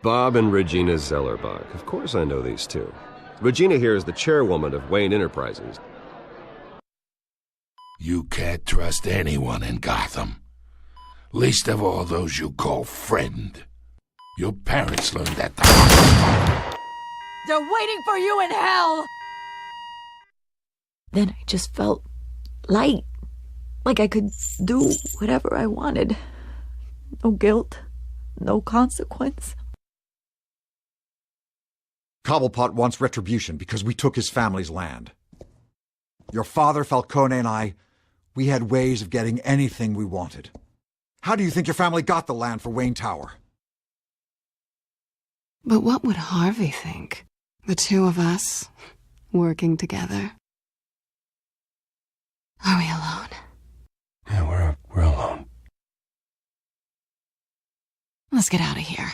Bob and Regina Zellerbach. Of course I know these two. Regina here is the chairwoman of Wayne Enterprises. You can't trust anyone in Gotham. Least of all those you call friend. Your parents learned that the hard way. They're waiting for you in hell! Then I just felt light. Like I could do whatever I wanted. No guilt. No consequence. Cobblepot wants retribution because we took his family's land. Your father, Falcone, and I, we had ways of getting anything we wanted. How do you think your family got the land for Wayne Tower? But what would Harvey think? The two of us, working together. Are we alone? Yeah, we're alone. Let's get out of here.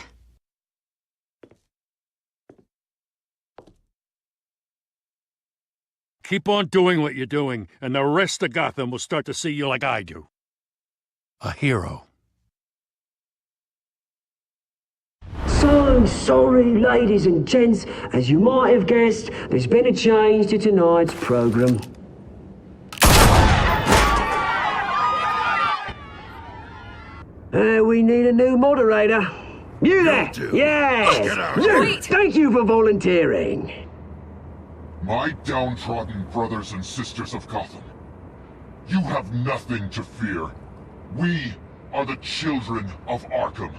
Keep on doing what you're doing, and the rest of Gotham will start to see you like I do. A hero. So sorry, ladies and gents. As you might have guessed, there's been a change to tonight's program. We need a new moderator. You there? Yes! You! Thank you for volunteering. My downtrodden brothers and sisters of Gotham, you have nothing to fear. We are the Children of Arkham.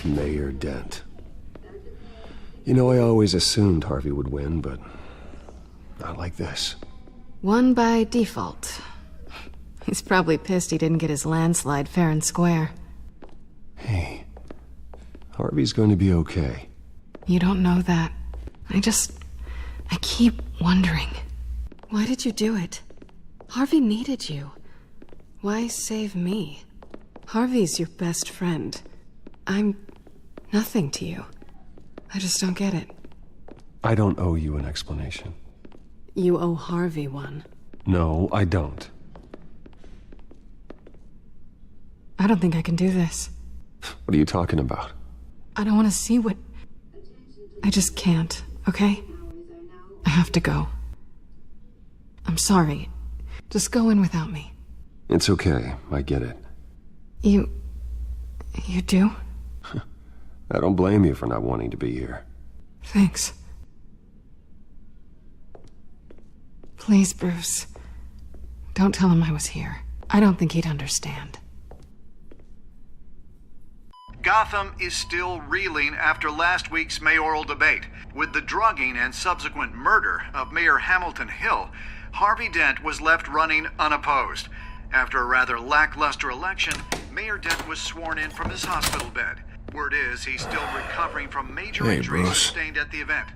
Mayor Dent. You know, I always assumed Harvey would win, but not like this. Won by default. He's probably pissed he didn't get his landslide fair and square. Hey, Harvey's going to be okay. You don't know that. I keep wondering. Why did you do it? Harvey needed you. Why save me? Harvey's your best friend. I'm nothing to you. I just don't get it. I don't owe you an explanation. You owe Harvey one. No, I don't. I don't think I can do this. What are you talking about? I don't want to see what... I just can't, okay? I have to go. I'm sorry. Just go in without me. It's okay. I get it. You do? I don't blame you for not wanting to be here. Thanks. Please, Bruce. Don't tell him I was here. I don't think he'd understand. Gotham is still reeling after last week's mayoral debate. With the drugging and subsequent murder of Mayor Hamilton Hill, Harvey Dent was left running unopposed. After a rather lackluster election, Mayor Dent was sworn in from his hospital bed. Word is he's still recovering from major injuries sustained at the event.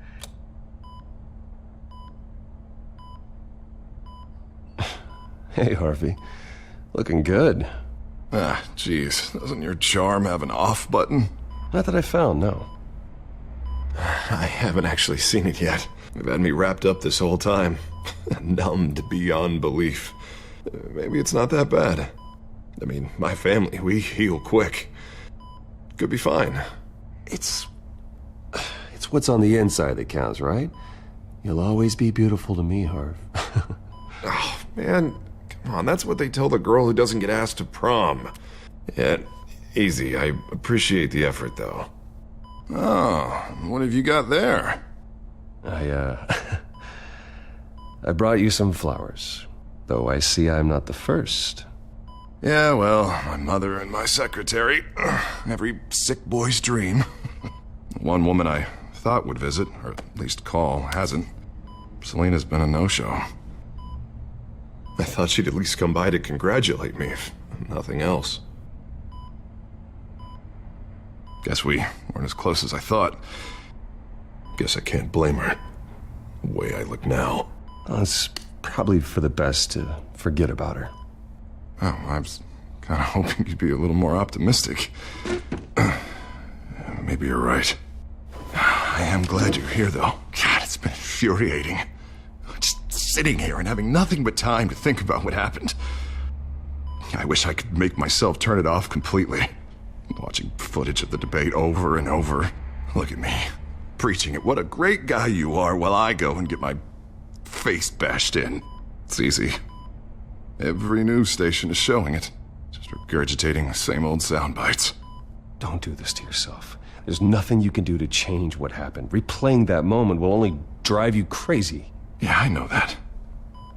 Hey, Harvey. Looking good. Ah, jeez. Doesn't your charm have an off button? Not that I found, no. I haven't actually seen it yet. They've had me wrapped up this whole time. Numbed beyond belief. Maybe it's not that bad. I mean, my family, we heal quick. Could be fine. It's what's on the inside that counts, right? You'll always be beautiful to me, Harv. Oh, man. Come on, that's what they tell the girl who doesn't get asked to prom. Yeah, easy. I appreciate the effort, though. Oh, what have you got there? I brought you some flowers. Though I see I'm not the first. Yeah, well, my mother and my secretary. Every sick boy's dream. One woman I thought would visit, or at least call, hasn't. Selena's been a no-show. I thought she'd at least come by to congratulate me, if nothing else. Guess we weren't as close as I thought. Guess I can't blame her. The way I look now. Well, it's probably for the best to forget about her. Oh, I was kind of hoping you'd be a little more optimistic. Maybe you're right. I am glad you're here, though. God, it's been infuriating. Just sitting here and having nothing but time to think about what happened. I wish I could make myself turn it off completely. Watching footage of the debate over and over. Look at me, preaching it. What a great guy you are, while I go and get my face bashed in. It's easy. Every news station is showing it. Just regurgitating the same old sound bites. Don't do this to yourself. There's nothing you can do to change what happened. Replaying that moment will only drive you crazy. Yeah, I know that.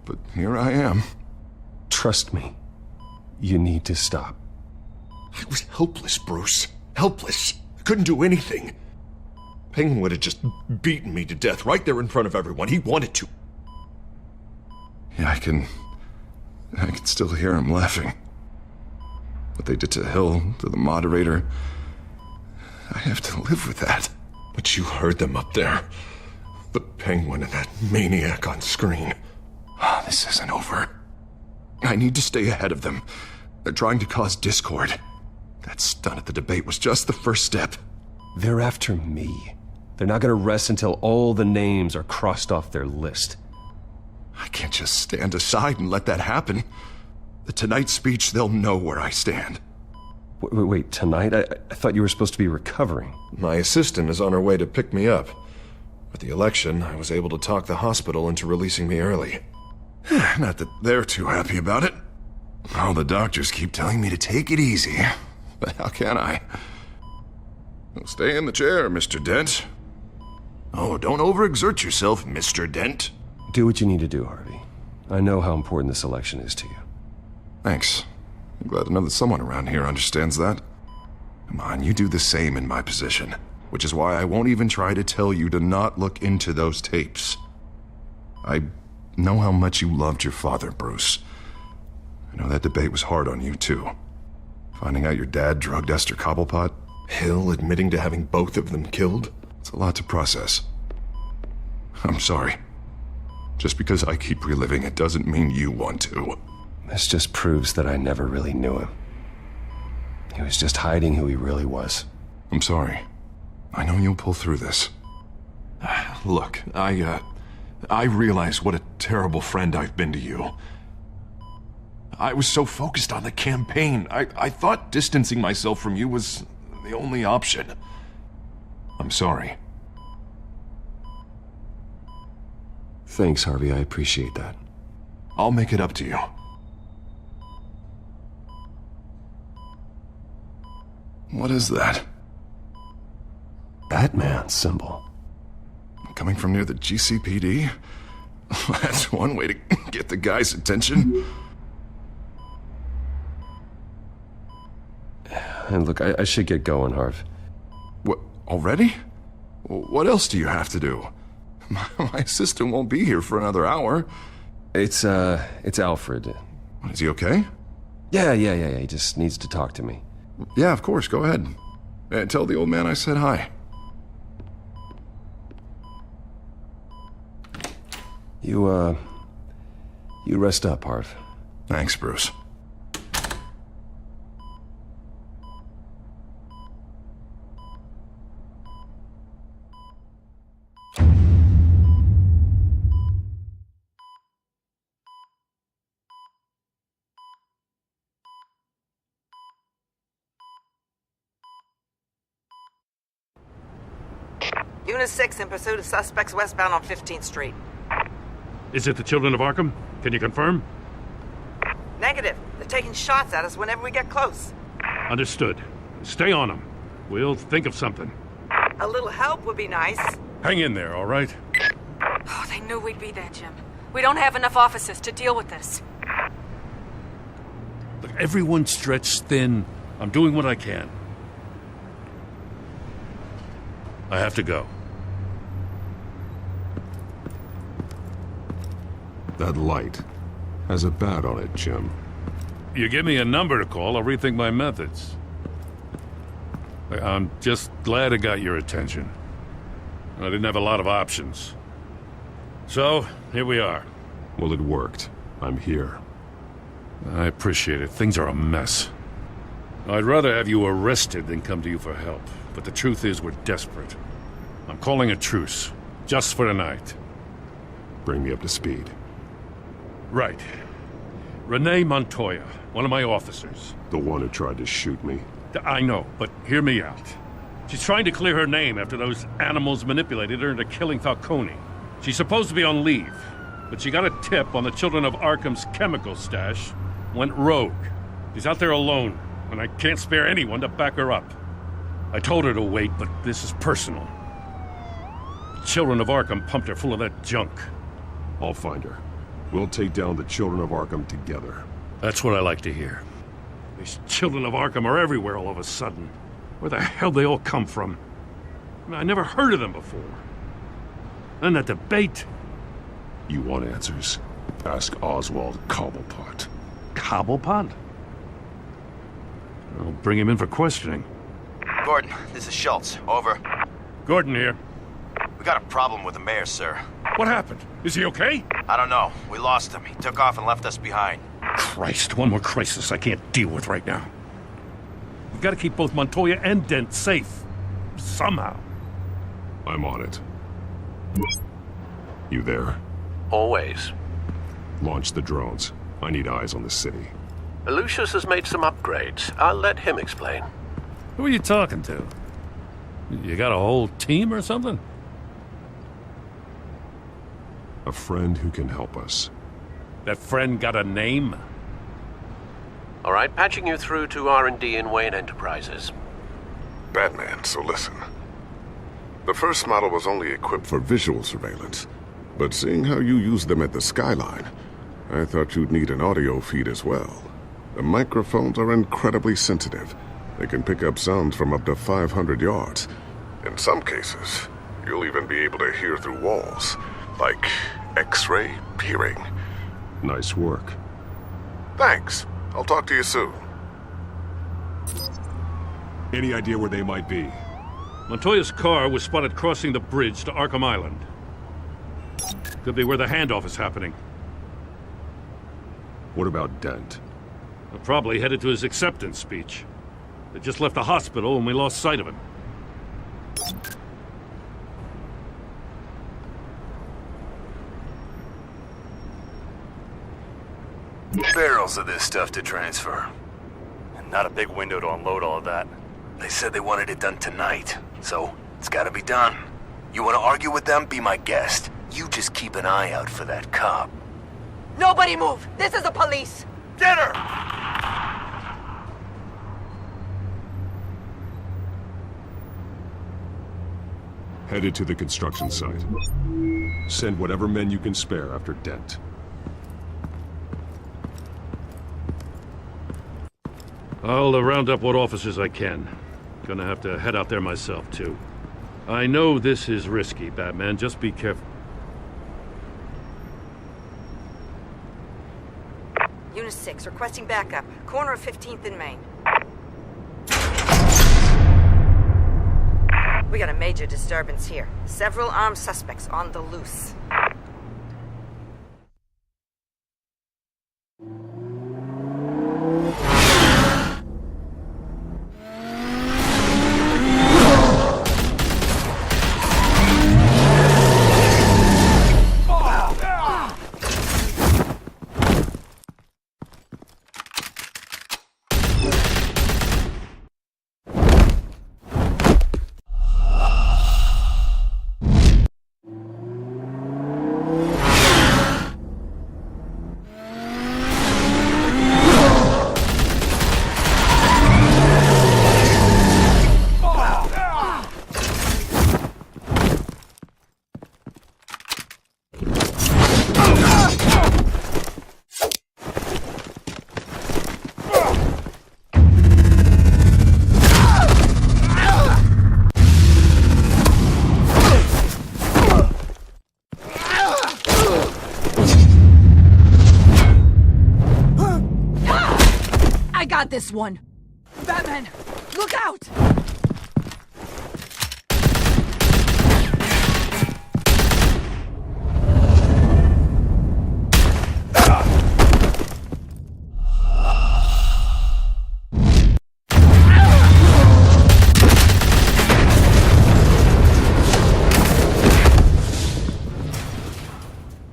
But here I am. Trust me. You need to stop. I was helpless, Bruce. Helpless. I couldn't do anything. Penguin would have just beaten me to death right there in front of everyone. He wanted to. Yeah, I can still hear him laughing. What they did to Hill, to the moderator, I have to live with that. But you heard them up there. The Penguin and that maniac on screen. This isn't over. I need to stay ahead of them. They're trying to cause discord. That stunt at the debate was just the first step. They're after me. They're not gonna rest until all the names are crossed off their list. I can't just stand aside and let that happen. The Tonight speech, they'll know where I stand. Wait, tonight? I thought you were supposed to be recovering. My assistant is on her way to pick me up. With the election, I was able to talk the hospital into releasing me early. Not that they're too happy about it. All the doctors keep telling me to take it easy. But how can I? Well, stay in the chair, Mr. Dent. Oh, don't overexert yourself, Mr. Dent. Do what you need to do, Harvey. I know how important this election is to you. Thanks. I'm glad to know that someone around here understands that. Come on, you do the same in my position. Which is why I won't even try to tell you to not look into those tapes. I know how much you loved your father, Bruce. I know that debate was hard on you, too. Finding out your dad drugged Esther Cobblepot, Hill admitting to having both of them killed, it's a lot to process. I'm sorry. Just because I keep reliving it doesn't mean you want to. This just proves that I never really knew him. He was just hiding who he really was. I'm sorry. I know you'll pull through this. Look, I realize what a terrible friend I've been to you. I was so focused on the campaign. I thought distancing myself from you was the only option. I'm sorry. Thanks, Harvey. I appreciate that. I'll make it up to you. What is that? Batman symbol. Coming from near the GCPD? That's one way to get the guy's attention. And look, I should get going, Harv. What, already? What else do you have to do? My assistant won't be here for another hour. It's Alfred. Is he okay? Yeah. He just needs to talk to me. Yeah, of course, go ahead. Tell the old man I said hi. You rest up, Harv. Thanks, Bruce. Unit 6 in pursuit of suspects westbound on 15th Street. Is it the Children of Arkham? Can you confirm? Negative. They're taking shots at us whenever we get close. Understood. Stay on them. We'll think of something. A little help would be nice. Hang in there, all right? Oh, they knew we'd be there, Jim. We don't have enough officers to deal with this. Look, everyone's stretched thin. I'm doing what I can. I have to go. That light. Has a bat on it, Jim. You give me a number to call, I'll rethink my methods. I'm just glad it got your attention. I didn't have a lot of options. So, here we are. Well, it worked. I'm here. I appreciate it. Things are a mess. I'd rather have you arrested than come to you for help. But the truth is, we're desperate. I'm calling a truce. Just for tonight. Bring me up to speed. Right. Renee Montoya, one of my officers. The one who tried to shoot me. I know, but hear me out. She's trying to clear her name after those animals manipulated her into killing Falcone. She's supposed to be on leave, but she got a tip on the Children of Arkham's chemical stash, went rogue. She's out there alone, and I can't spare anyone to back her up. I told her to wait, but this is personal. The Children of Arkham pumped her full of that junk. I'll find her. We'll take down the Children of Arkham together. That's what I like to hear. These Children of Arkham are everywhere all of a sudden. Where the hell they all come from? I never heard of them before. And that debate. You want answers? Ask Oswald Cobblepot. Cobblepot? I'll bring him in for questioning. Gordon, this is Schultz. Over. Gordon here. We got a problem with the mayor, sir. What happened? Is he okay? I don't know. We lost him. He took off and left us behind. Christ, one more crisis I can't deal with right now. We've got to keep both Montoya and Dent safe. Somehow. I'm on it. You there? Always. Launch the drones. I need eyes on the city. Lucius has made some upgrades. I'll let him explain. Who are you talking to? You got a whole team or something? A friend who can help us. That friend got a name? All right, patching you through to R&D in Wayne Enterprises. Batman, so listen. The first model was only equipped for visual surveillance, but seeing how you use them at the Skyline, I thought you'd need an audio feed as well. The microphones are incredibly sensitive. They can pick up sounds from up to 500 yards. In some cases, you'll even be able to hear through walls, like X-ray peering. Nice work. Thanks. I'll talk to you soon. Any idea where they might be? Montoya's car was spotted crossing the bridge to Arkham Island. Could be where the handoff is happening. What about Dent? Probably headed to his acceptance speech. They just left the hospital and we lost sight of him. Barrels of this stuff to transfer. And not a big window to unload all of that. They said they wanted it done tonight, so it's gotta be done. You wanna argue with them? Be my guest. You just keep an eye out for that cop. Nobody move! This is the police! Get her! Headed to the construction site. Send whatever men you can spare after Dent. I'll round up what officers I can. Gonna have to head out there myself, too. I know this is risky, Batman. Just be careful. Unit 6, requesting backup. Corner of 15th and Main. We got a major disturbance here. Several armed suspects on the loose. got this one. Batman, look out!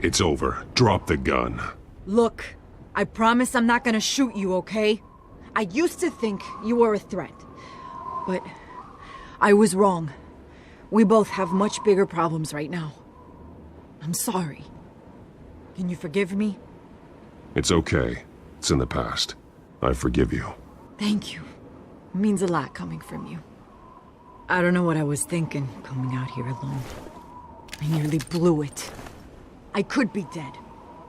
It's over. Drop the gun. Look, I promise I'm not gonna shoot you, okay? I used to think you were a threat, but I was wrong. We both have much bigger problems right now. I'm sorry. Can you forgive me? It's okay. It's in the past. I forgive you. Thank you. It means a lot coming from you. I don't know what I was thinking coming out here alone. I nearly blew it. I could be dead.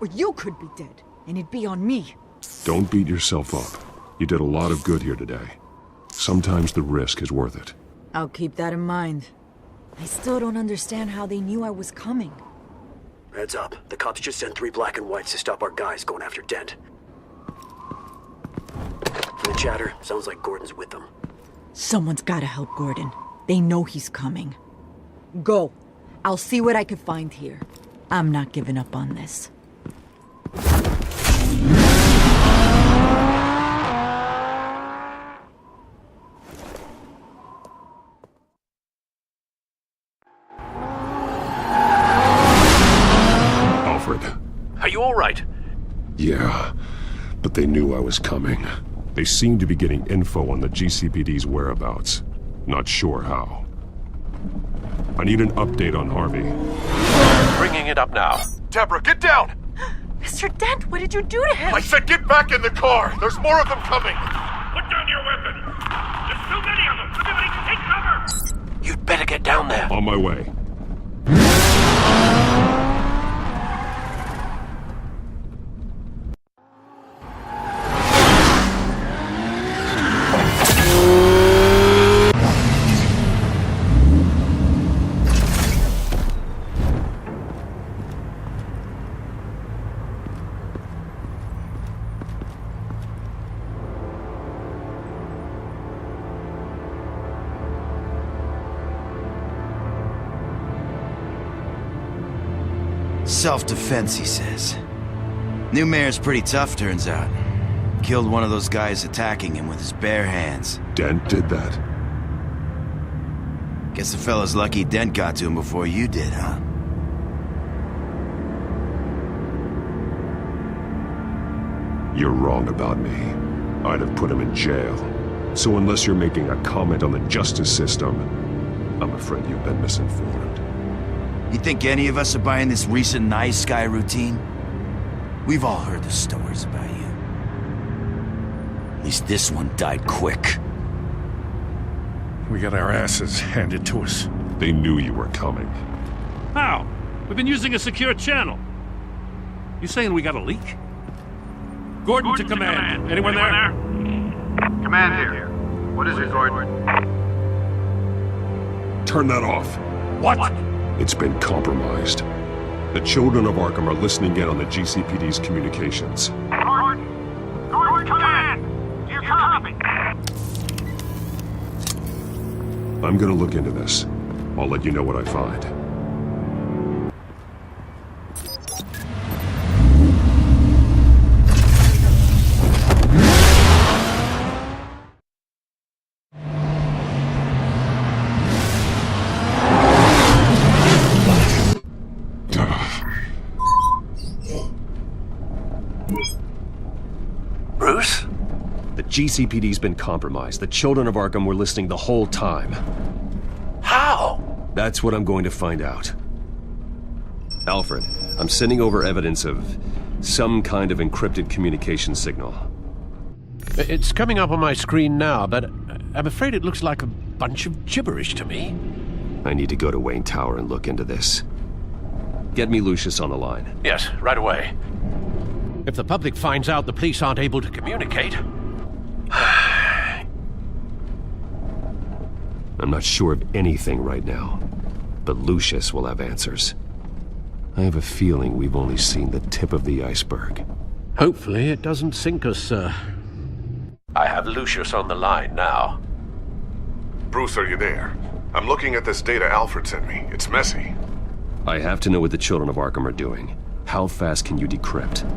Or you could be dead. And it'd be on me. Don't beat yourself up. You did a lot of good here today. Sometimes the risk is worth it. I'll keep that in mind. I still don't understand how they knew I was coming. Heads up. The cops just sent 3 black and whites to stop our guys going after Dent. From the chatter, sounds like Gordon's with them. Someone's gotta help Gordon. They know he's coming. Go. I'll see what I can find here. I'm not giving up on this. Alfred. Are you all right? Yeah, but they knew I was coming. They seemed to be getting info on the GCPD's whereabouts. Not sure how. I need an update on Harvey. Bringing it up now. Deborah, get down! Mr. Dent, what did you do to him? I said get back in the car! There's more of them coming! Put down your weapon! There's too many of them! Everybody take cover! You'd better get down there. On my way. Self-defense, he says. New mayor's pretty tough, turns out. Killed one of those guys attacking him with his bare hands. Dent did that? Guess the fella's lucky Dent got to him before you did, huh? You're wrong about me. I'd have put him in jail. So unless you're making a comment on the justice system, I'm afraid you've been misinformed. You think any of us are buying this recent nice guy routine? We've all heard the stories about you. At least this one died quick. We got our asses handed to us. They knew you were coming. How? We've been using a secure channel. You saying we got a leak? Gordon to command. Anyone there? Command here. What is it, Gordon? Turn that off. What? It's been compromised. The Children of Arkham are listening in on the GCPD's communications. Gordon, command! Do you copy? I'm gonna look into this. I'll let you know what I find. GCPD's been compromised. The Children of Arkham were listening the whole time. How? That's what I'm going to find out. Alfred, I'm sending over evidence of some kind of encrypted communication signal. It's coming up on my screen now, but I'm afraid it looks like a bunch of gibberish to me. I need to go to Wayne Tower and look into this. Get me Lucius on the line. Yes, right away. If the public finds out the police aren't able to communicate... I'm not sure of anything right now, but Lucius will have answers. I have a feeling we've only seen the tip of the iceberg. Hopefully it doesn't sink us, sir. I have Lucius on the line now. Bruce, are you there? I'm looking at this data Alfred sent me. It's messy. I have to know what the Children of Arkham are doing. How fast can you decrypt?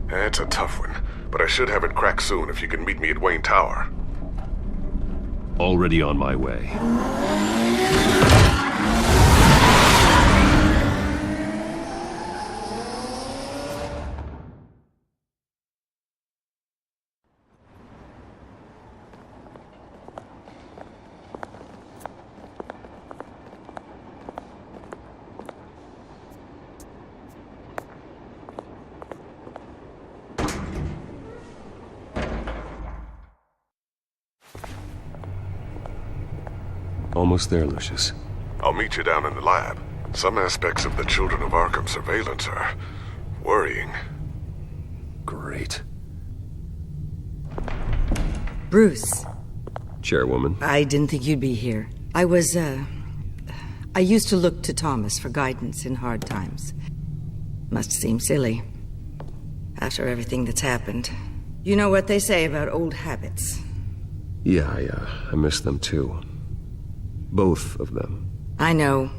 It's a tough one, but I should have it cracked soon if you can meet me at Wayne Tower. Already on my way. Almost there, Lucius. I'll meet you down in the lab. Some aspects of the Children of Arkham surveillance are worrying. Great. Bruce. Chairwoman. I didn't think you'd be here. I used to look to Thomas for guidance in hard times. Must seem silly. After everything that's happened. You know what they say about old habits. Yeah, I miss them too. Both of them. I know.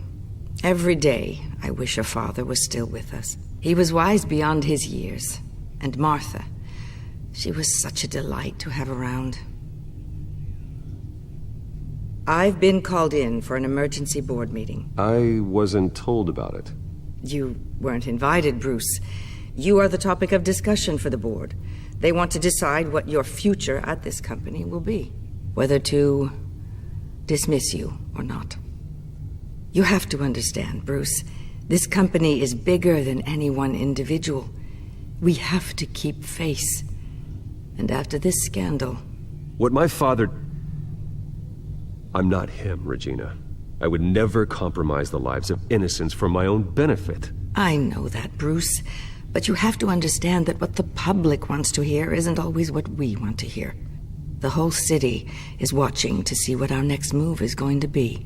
Every day, I wish your father was still with us. He was wise beyond his years. And Martha, she was such a delight to have around. I've been called in for an emergency board meeting. I wasn't told about it. You weren't invited, Bruce. You are the topic of discussion for the board. They want to decide what your future at this company will be. Whether to dismiss you or not. You have to understand, Bruce. This company is bigger than any one individual. We have to keep face. And after this scandal... What my father... I'm not him, Regina. I would never compromise the lives of innocents for my own benefit. I know that, Bruce. But you have to understand that what the public wants to hear isn't always what we want to hear. The whole city is watching to see what our next move is going to be.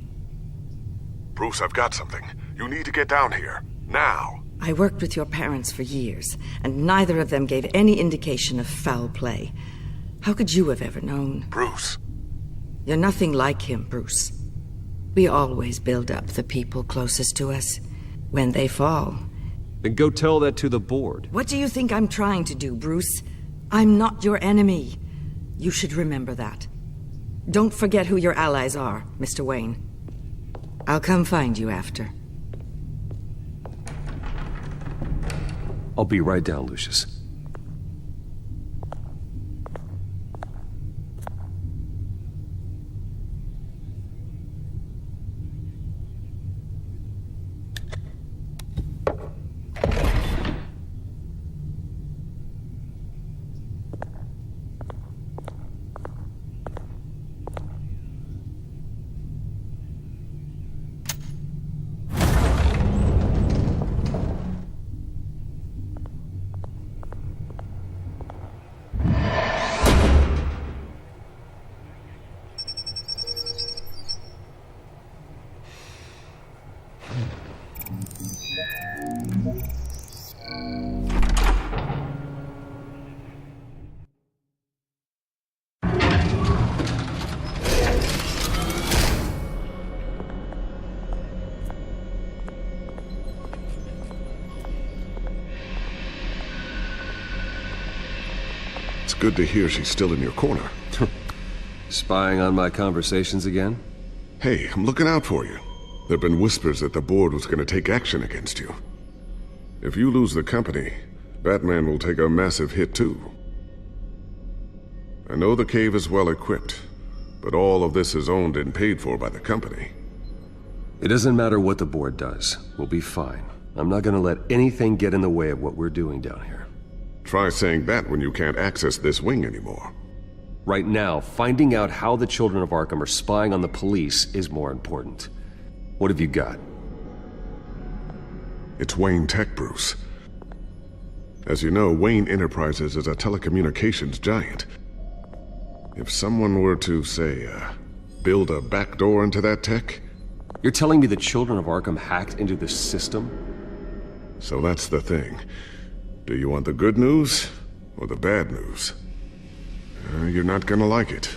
Bruce, I've got something. You need to get down here. Now. I worked with your parents for years, and neither of them gave any indication of foul play. How could you have ever known? Bruce. You're nothing like him, Bruce. We always build up the people closest to us. When they fall... Then go tell that to the board. What do you think I'm trying to do, Bruce? I'm not your enemy. You should remember that. Don't forget who your allies are, Mr. Wayne. I'll come find you after. I'll be right down, Lucius. Good to hear she's still in your corner. Spying on my conversations again? Hey, I'm looking out for you. There've been whispers that the board was going to take action against you. If you lose the company, Batman will take a massive hit too. I know the cave is well equipped, but all of this is owned and paid for by the company. It doesn't matter what the board does. We'll be fine. I'm not gonna let anything get in the way of what we're doing down here. Try saying that when you can't access this wing anymore. Right now, finding out how the Children of Arkham are spying on the police is more important. What have you got? It's Wayne Tech, Bruce. As you know, Wayne Enterprises is a telecommunications giant. If someone were to, say, build a backdoor into that tech... You're telling me the Children of Arkham hacked into this system? So that's the thing. Do you want the good news or the bad news? You're not gonna like it.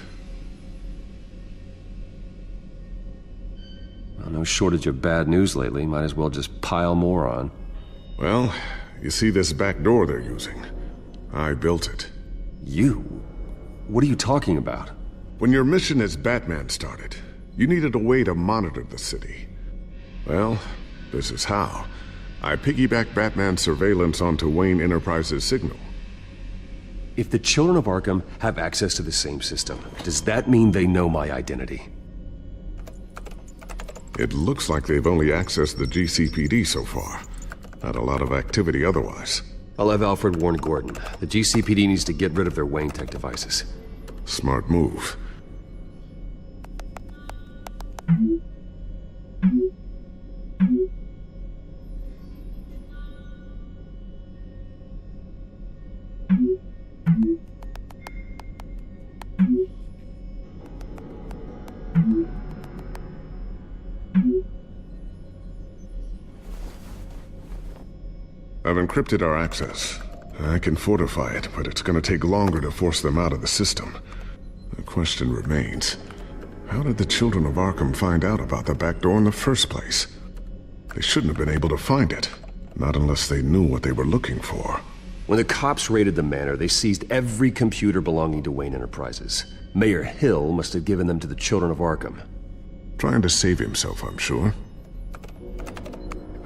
Well, no shortage of bad news lately. Might as well just pile more on. Well, you see this back door they're using? I built it. You? What are you talking about? When your mission as Batman started, you needed a way to monitor the city. Well, this is how. I piggybacked Batman's surveillance onto Wayne Enterprises' signal. If the Children of Arkham have access to the same system, does that mean they know my identity? It looks like they've only accessed the GCPD so far. Not a lot of activity otherwise. I'll have Alfred warn Gordon. The GCPD needs to get rid of their Wayne Tech devices. Smart move. I've encrypted our access. I can fortify it, but it's gonna take longer to force them out of the system. The question remains, how did the Children of Arkham find out about the back door in the first place? They shouldn't have been able to find it, not unless they knew what they were looking for. When the cops raided the manor, they seized every computer belonging to Wayne Enterprises. Mayor Hill must have given them to the Children of Arkham. Trying to save himself, I'm sure.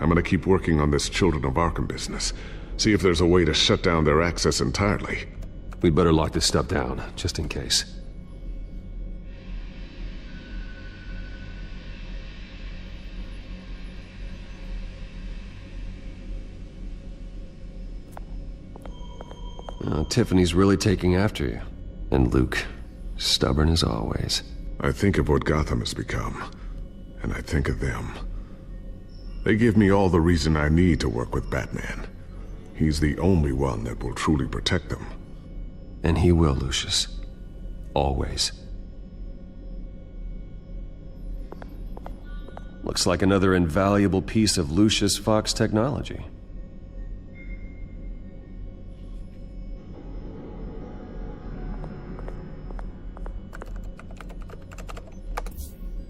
I'm gonna keep working on this Children of Arkham business. See if there's a way to shut down their access entirely. We'd better lock this stuff down, just in case. Tiffany's really taking after you. And Luke, stubborn as always. I think of what Gotham has become, and I think of them. They give me all the reason I need to work with Batman. He's the only one that will truly protect them. And he will, Lucius. Always. Looks like another invaluable piece of Lucius Fox technology.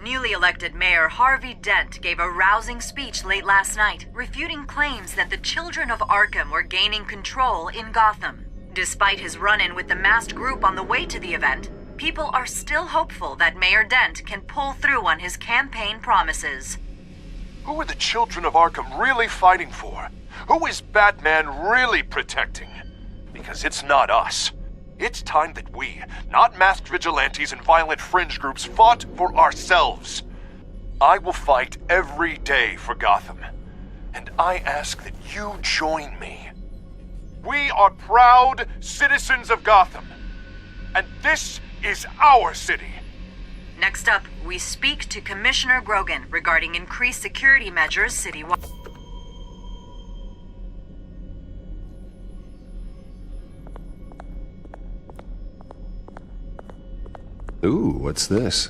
Newly elected Mayor Harvey Dent gave a rousing speech late last night, refuting claims that the Children of Arkham were gaining control in Gotham. Despite his run-in with the masked group on the way to the event, people are still hopeful that Mayor Dent can pull through on his campaign promises. Who are the Children of Arkham really fighting for? Who is Batman really protecting? Because it's not us. It's time that we, not masked vigilantes and violent fringe groups, fought for ourselves. I will fight every day for Gotham, and I ask that you join me. We are proud citizens of Gotham, and this is our city. Next up, we speak to Commissioner Grogan regarding increased security measures citywide. Ooh, what's this?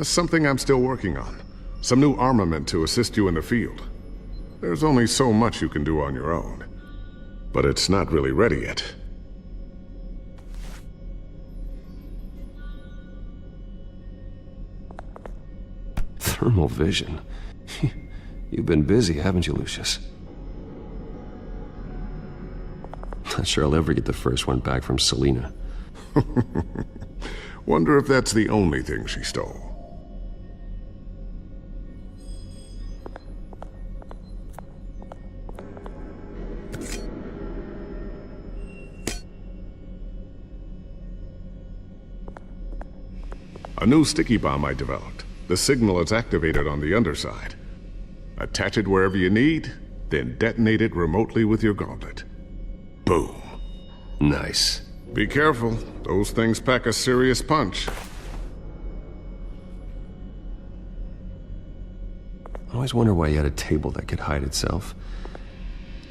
Something I'm still working on. Some new armament to assist you in the field. There's only so much you can do on your own. But it's not really ready yet. Thermal vision. You've been busy, haven't you, Lucius? Not sure I'll ever get the first one back from Selina. Wonder if that's the only thing she stole. A new sticky bomb I developed. The signal is activated on the underside. Attach it wherever you need, then detonate it remotely with your gauntlet. Boom. Nice. Be careful. Those things pack a serious punch. I always wonder why you had a table that could hide itself.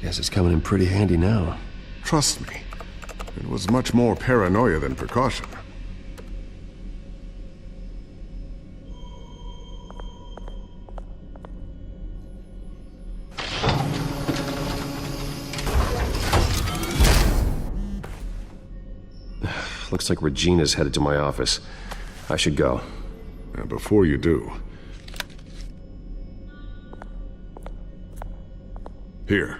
Guess it's coming in pretty handy now. Trust me. It was much more paranoia than precaution. Looks like Regina's headed to my office. I should go. And before you do... Here.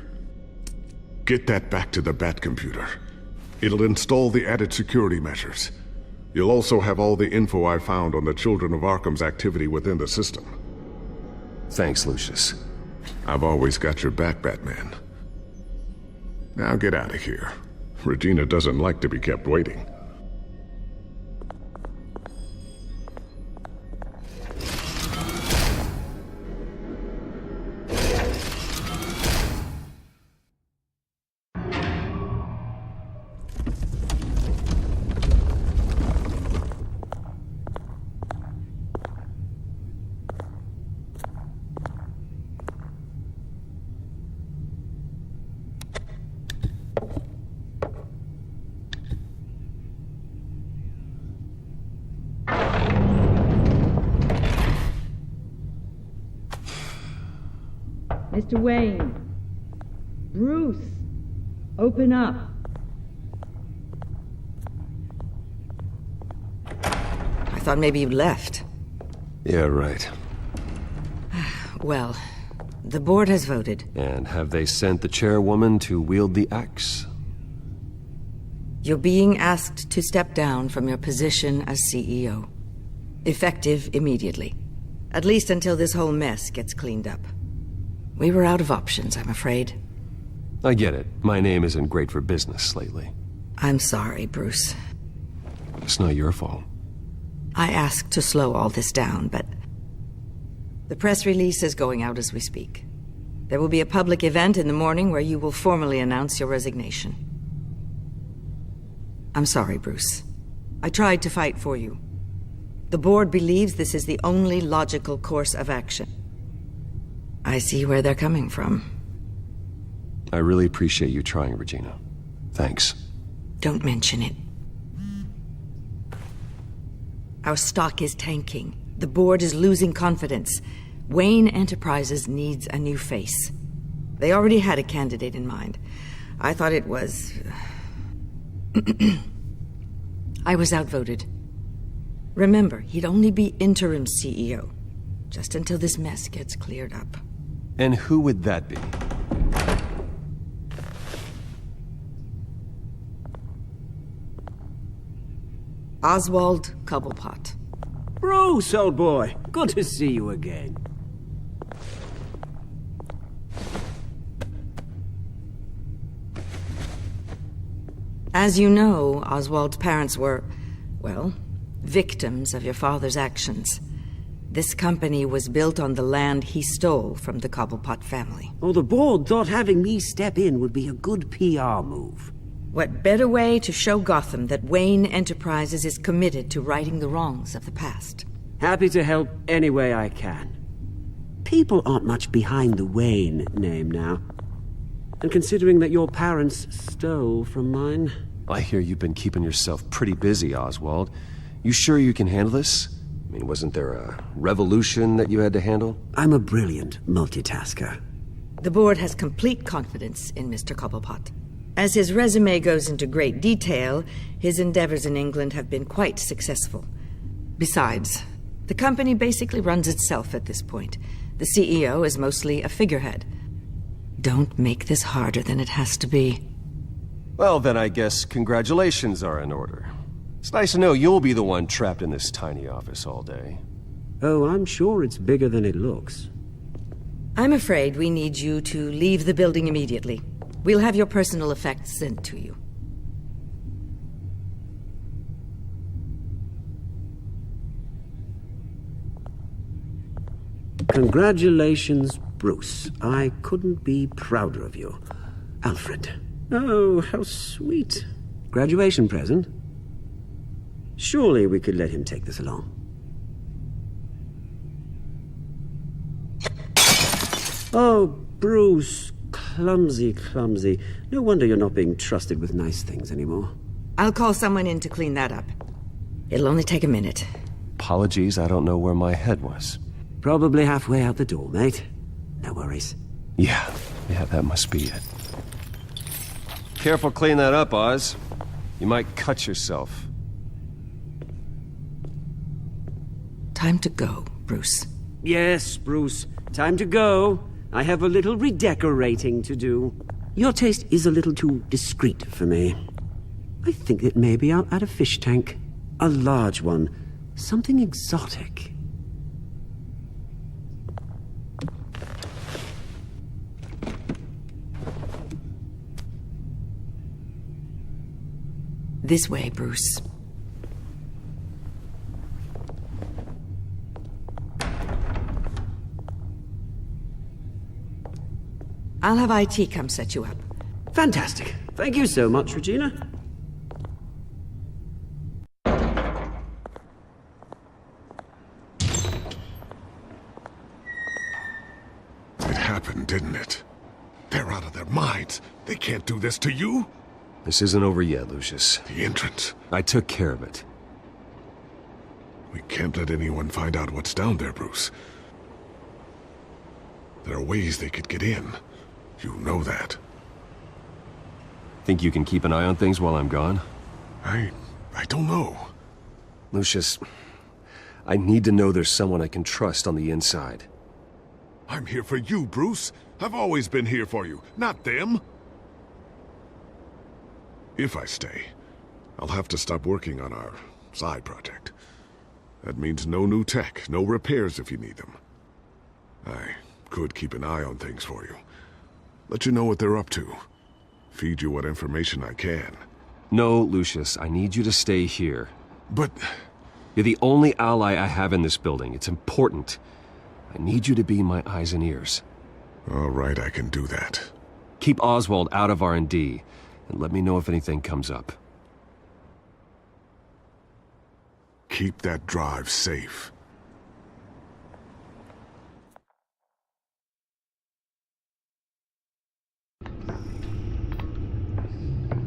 Get that back to the Bat computer. It'll install the added security measures. You'll also have all the info I found on the Children of Arkham's activity within the system. Thanks, Lucius. I've always got your back, Batman. Now get out of here. Regina doesn't like to be kept waiting. Mr. Wayne. Bruce. Open up. I thought maybe you left. Yeah, right. Well, the board has voted. And have they sent the chairwoman to wield the axe? You're being asked to step down from your position as CEO. Effective immediately. At least until this whole mess gets cleaned up. We were out of options, I'm afraid. I get it. My name isn't great for business lately. I'm sorry, Bruce. It's not your fault. I asked to slow all this down, but... The press release is going out as we speak. There will be a public event in the morning where you will formally announce your resignation. I'm sorry, Bruce. I tried to fight for you. The board believes this is the only logical course of action. I see where they're coming from. I really appreciate you trying, Regina. Thanks. Don't mention it. Our stock is tanking. The board is losing confidence. Wayne Enterprises needs a new face. They already had a candidate in mind. I thought it was... I was outvoted. Remember, he'd only be interim CEO. Just until this mess gets cleared up. And who would that be? Oswald Cobblepot. Bruce, old boy. Good to see you again. As you know, Oswald's parents were, well, victims of your father's actions. This company was built on the land he stole from the Cobblepot family. Oh, the board thought having me step in would be a good PR move. What better way to show Gotham that Wayne Enterprises is committed to righting the wrongs of the past? Happy to help any way I can. People aren't much behind the Wayne name now. And considering that your parents stole from mine... I hear you've been keeping yourself pretty busy, Oswald. You sure you can handle this? I mean, wasn't there a revolution that you had to handle? I'm a brilliant multitasker. The board has complete confidence in Mr. Cobblepot. As his resume goes into great detail, his endeavors in England have been quite successful. Besides, the company basically runs itself at this point. The CEO is mostly a figurehead. Don't make this harder than it has to be. Well, then I guess congratulations are in order. It's nice to know you'll be the one trapped in this tiny office all day. Oh, I'm sure it's bigger than it looks. I'm afraid we need you to leave the building immediately. We'll have your personal effects sent to you. Congratulations, Bruce. I couldn't be prouder of you. Alfred. Oh, how sweet. Graduation present? Surely we could let him take this along. Oh, Bruce. Clumsy, clumsy. No wonder you're not being trusted with nice things anymore. I'll call someone in to clean that up. It'll only take a minute. Apologies, I don't know where my head was. Probably halfway out the door, mate. No worries. Yeah, that must be it. Careful clean that up, Oz. You might cut yourself. Time to go, Bruce. Yes, Bruce. Time to go. I have a little redecorating to do. Your taste is a little too discreet for me. I think that maybe I'll add a fish tank. A large one. Something exotic. This way, Bruce. I'll have IT come set you up. Fantastic. Thank you so much, Regina. It happened, didn't it? They're out of their minds. They can't do this to you. This isn't over yet, Lucius. The entrance. I took care of it. We can't let anyone find out what's down there, Bruce. There are ways they could get in. You know that. Think you can keep an eye on things while I'm gone? I don't know. Lucius, I need to know there's someone I can trust on the inside. I'm here for you, Bruce. I've always been here for you, not them. If I stay, I'll have to stop working on our side project. That means no new tech, no repairs if you need them. I could keep an eye on things for you. Let you know what they're up to. Feed you what information I can. No, Lucius, I need you to stay here. But... You're the only ally I have in this building. It's important. I need you to be my eyes and ears. All right, I can do that. Keep Oswald out of R&D, and let me know if anything comes up. Keep that drive safe.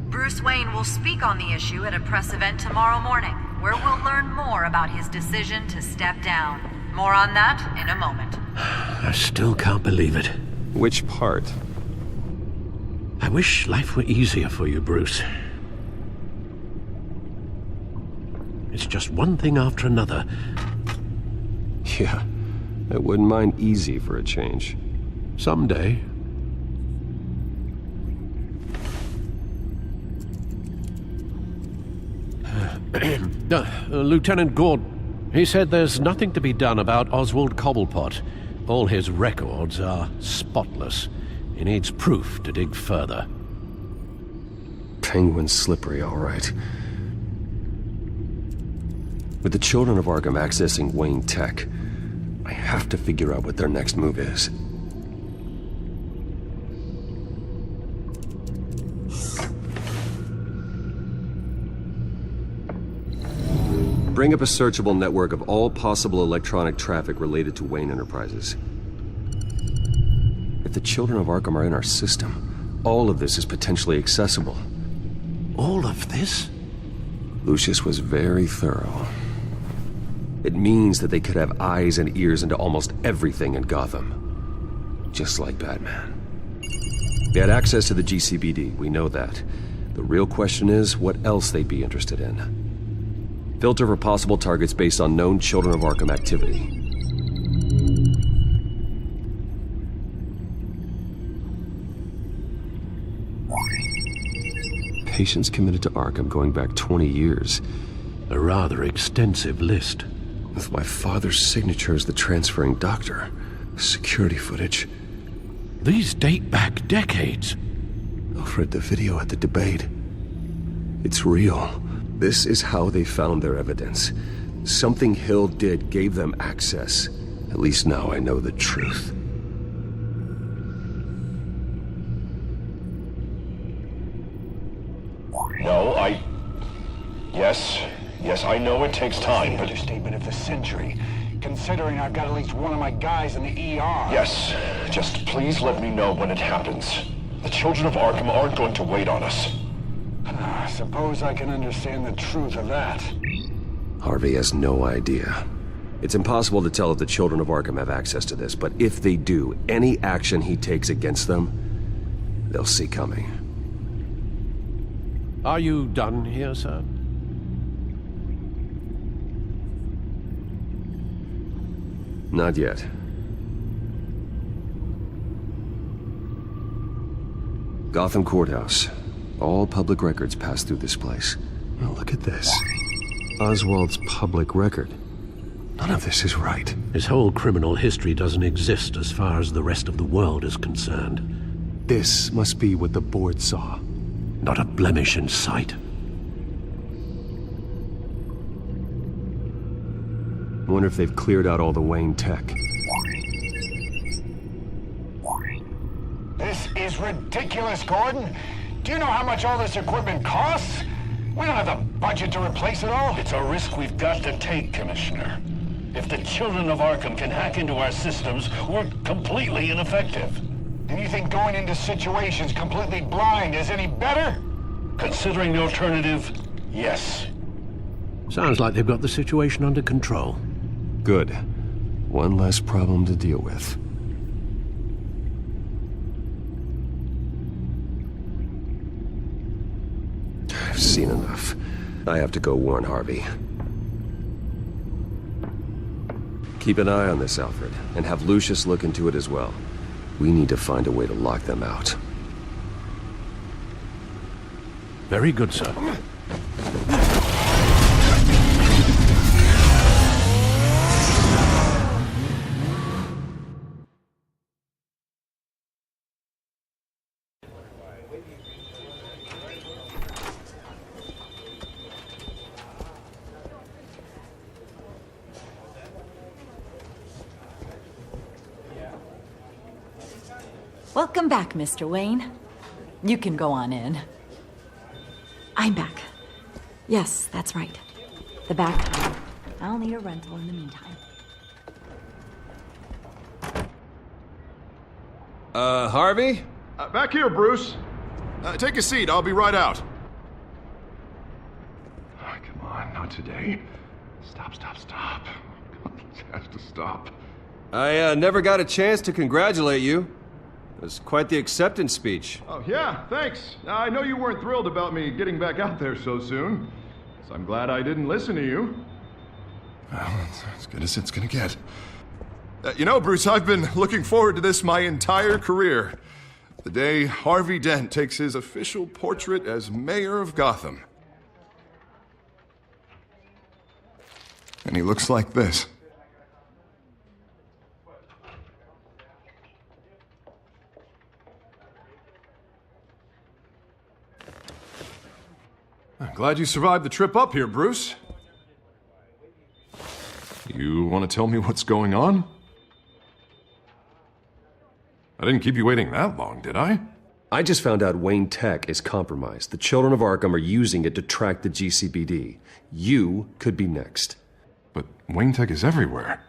Bruce Wayne will speak on the issue at a press event tomorrow morning, where we'll learn more about his decision to step down. More on that in a moment. I still can't believe it. Which part? I wish life were easier for you, Bruce. It's just one thing after another. Yeah, I wouldn't mind easy for a change. Someday. Lieutenant Gord, he said there's nothing to be done about Oswald Cobblepot. All his records are spotless. He needs proof to dig further. Penguin's slippery, all right. With the Children of Arkham accessing Wayne Tech, I have to figure out what their next move is. Bring up a searchable network of all possible electronic traffic related to Wayne Enterprises. If the Children of Arkham are in our system, all of this is potentially accessible. All of this? Lucius was very thorough. It means that they could have eyes and ears into almost everything in Gotham. Just like Batman. They had access to the GCPD, we know that. The real question is what else they'd be interested in. Filter for possible targets based on known Children of Arkham activity. Patients committed to Arkham going back 20 years. A rather extensive list. With my father's signature as the transferring doctor. Security footage. These date back decades. Alfred, the video at the debate. It's real. This is how they found their evidence. Something Hill did gave them access. At least now I know the truth. No, Yes, I know it takes time, but... Understatement of the century, considering I've got at least one of my guys in the ER. Yes, just please let me know when it happens. The Children of Arkham aren't going to wait on us. I suppose I can understand the truth of that. Harvey has no idea. It's impossible to tell if the Children of Arkham have access to this, but if they do, any action he takes against them, they'll see coming. Are you done here, sir? Not yet. Gotham Courthouse. All public records pass through this place. Now look at this. Oswald's public record. None of this is right. His whole criminal history doesn't exist as far as the rest of the world is concerned. This must be what the board saw. Not a blemish in sight. I wonder if they've cleared out all the Wayne tech. This is ridiculous, Gordon. Do you know how much all this equipment costs? We don't have the budget to replace it all. It's a risk we've got to take, Commissioner. If the Children of Arkham can hack into our systems, we're completely ineffective. And you think going into situations completely blind is any better? Considering the alternative, yes. Sounds like they've got the situation under control. Good. One less problem to deal with. I've seen enough. I have to go warn Harvey. Keep an eye on this, Alfred, and have Lucius look into it as well. We need to find a way to lock them out. Very good, sir. Welcome back, Mr. Wayne. You can go on in. I'm back. Yes, that's right. The back. I'll need a rental in the meantime. Harvey? Back here, Bruce. Take a seat, I'll be right out. Oh, come on, not today. Stop. It has to stop. I never got a chance to congratulate you. It was quite the acceptance speech. Oh, yeah, thanks. I know you weren't thrilled about me getting back out there so soon. So I'm glad I didn't listen to you. Well, it's as good as it's gonna get. You know, Bruce, I've been looking forward to this my entire career. The day Harvey Dent takes his official portrait as mayor of Gotham. And he looks like this. I'm glad you survived the trip up here, Bruce. You want to tell me what's going on? I didn't keep you waiting that long, did I? I just found out Wayne Tech is compromised. The Children of Arkham are using it to track the GCPD. You could be next. But Wayne Tech is everywhere.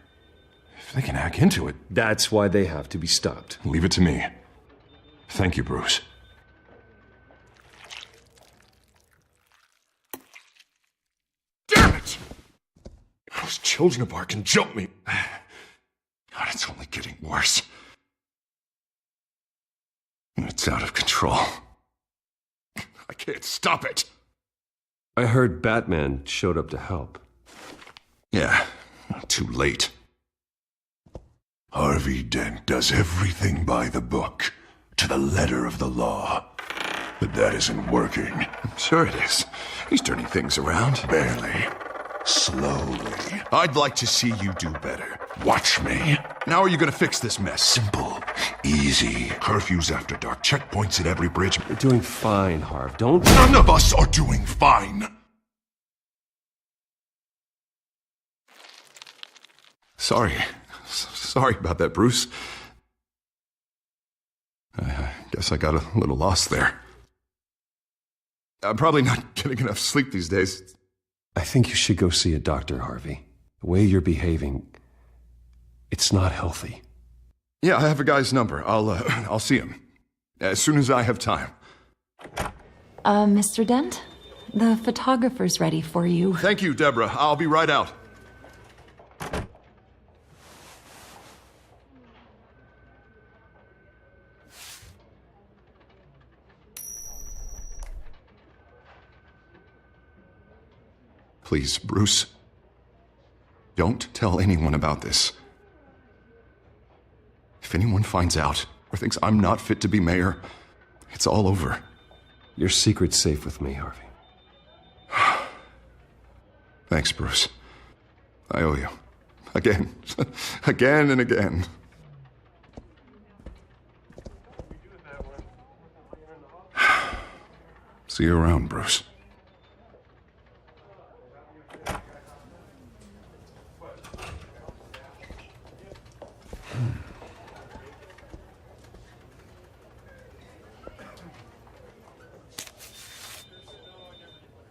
If they can hack into it... That's why they have to be stopped. Leave it to me. Thank you, Bruce. Damn it! Those Children of Arkham jumped me. God, it's only getting worse. It's out of control. I can't stop it. I heard Batman showed up to help. Yeah, too late. Harvey Dent does everything by the book, to the letter of the law. But that isn't working. I'm sure it is. He's turning things around. Barely. Slowly. I'd like to see you do better. Watch me. How are you gonna fix this mess? Simple. Easy. Curfews after dark. Checkpoints at every bridge. You're doing fine, Harv. Don't... None of us are doing fine. Sorry. Sorry about that, Bruce. I guess I got a little lost there. I'm probably not getting enough sleep these days. I think you should go see a doctor, Harvey. The way you're behaving, it's not healthy. Yeah, I have a guy's number. I'll see him as soon as I have time. Mr. Dent? The photographer's ready for you. Thank you, Deborah. I'll be right out. Please, Bruce, don't tell anyone about this. If anyone finds out or thinks I'm not fit to be mayor, it's all over. Your secret's safe with me, Harvey. Thanks, Bruce. I owe you. Again. Again and again. See you around, Bruce.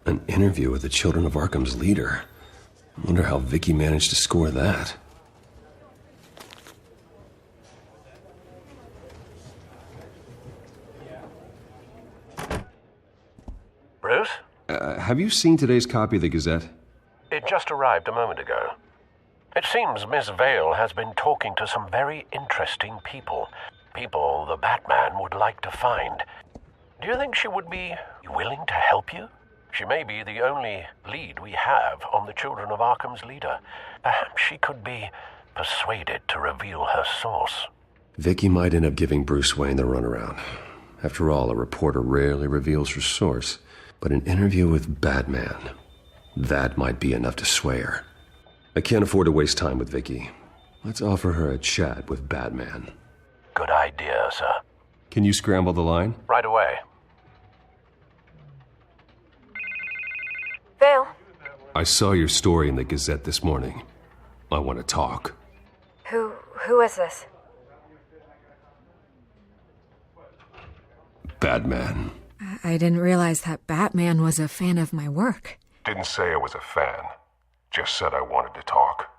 An interview with the Children of Arkham's leader. I wonder how Vicky managed to score that. Bruce? Have you seen today's copy of the Gazette? It just arrived a moment ago. It seems Miss Vale has been talking to some very interesting people. People the Batman would like to find. Do you think she would be willing to help you? She may be the only lead we have on the Children of Arkham's leader. Perhaps she could be persuaded to reveal her source. Vicky might end up giving Bruce Wayne the runaround. After all, a reporter rarely reveals her source. But an interview with Batman, that might be enough to sway her. I can't afford to waste time with Vicky. Let's offer her a chat with Batman. Good idea, sir. Can you scramble the line? Right away. Vale. I saw your story in the Gazette this morning. I want to talk. Who is this? Batman. I didn't realize that Batman was a fan of my work. Didn't say I was a fan. Just said I wanted to talk.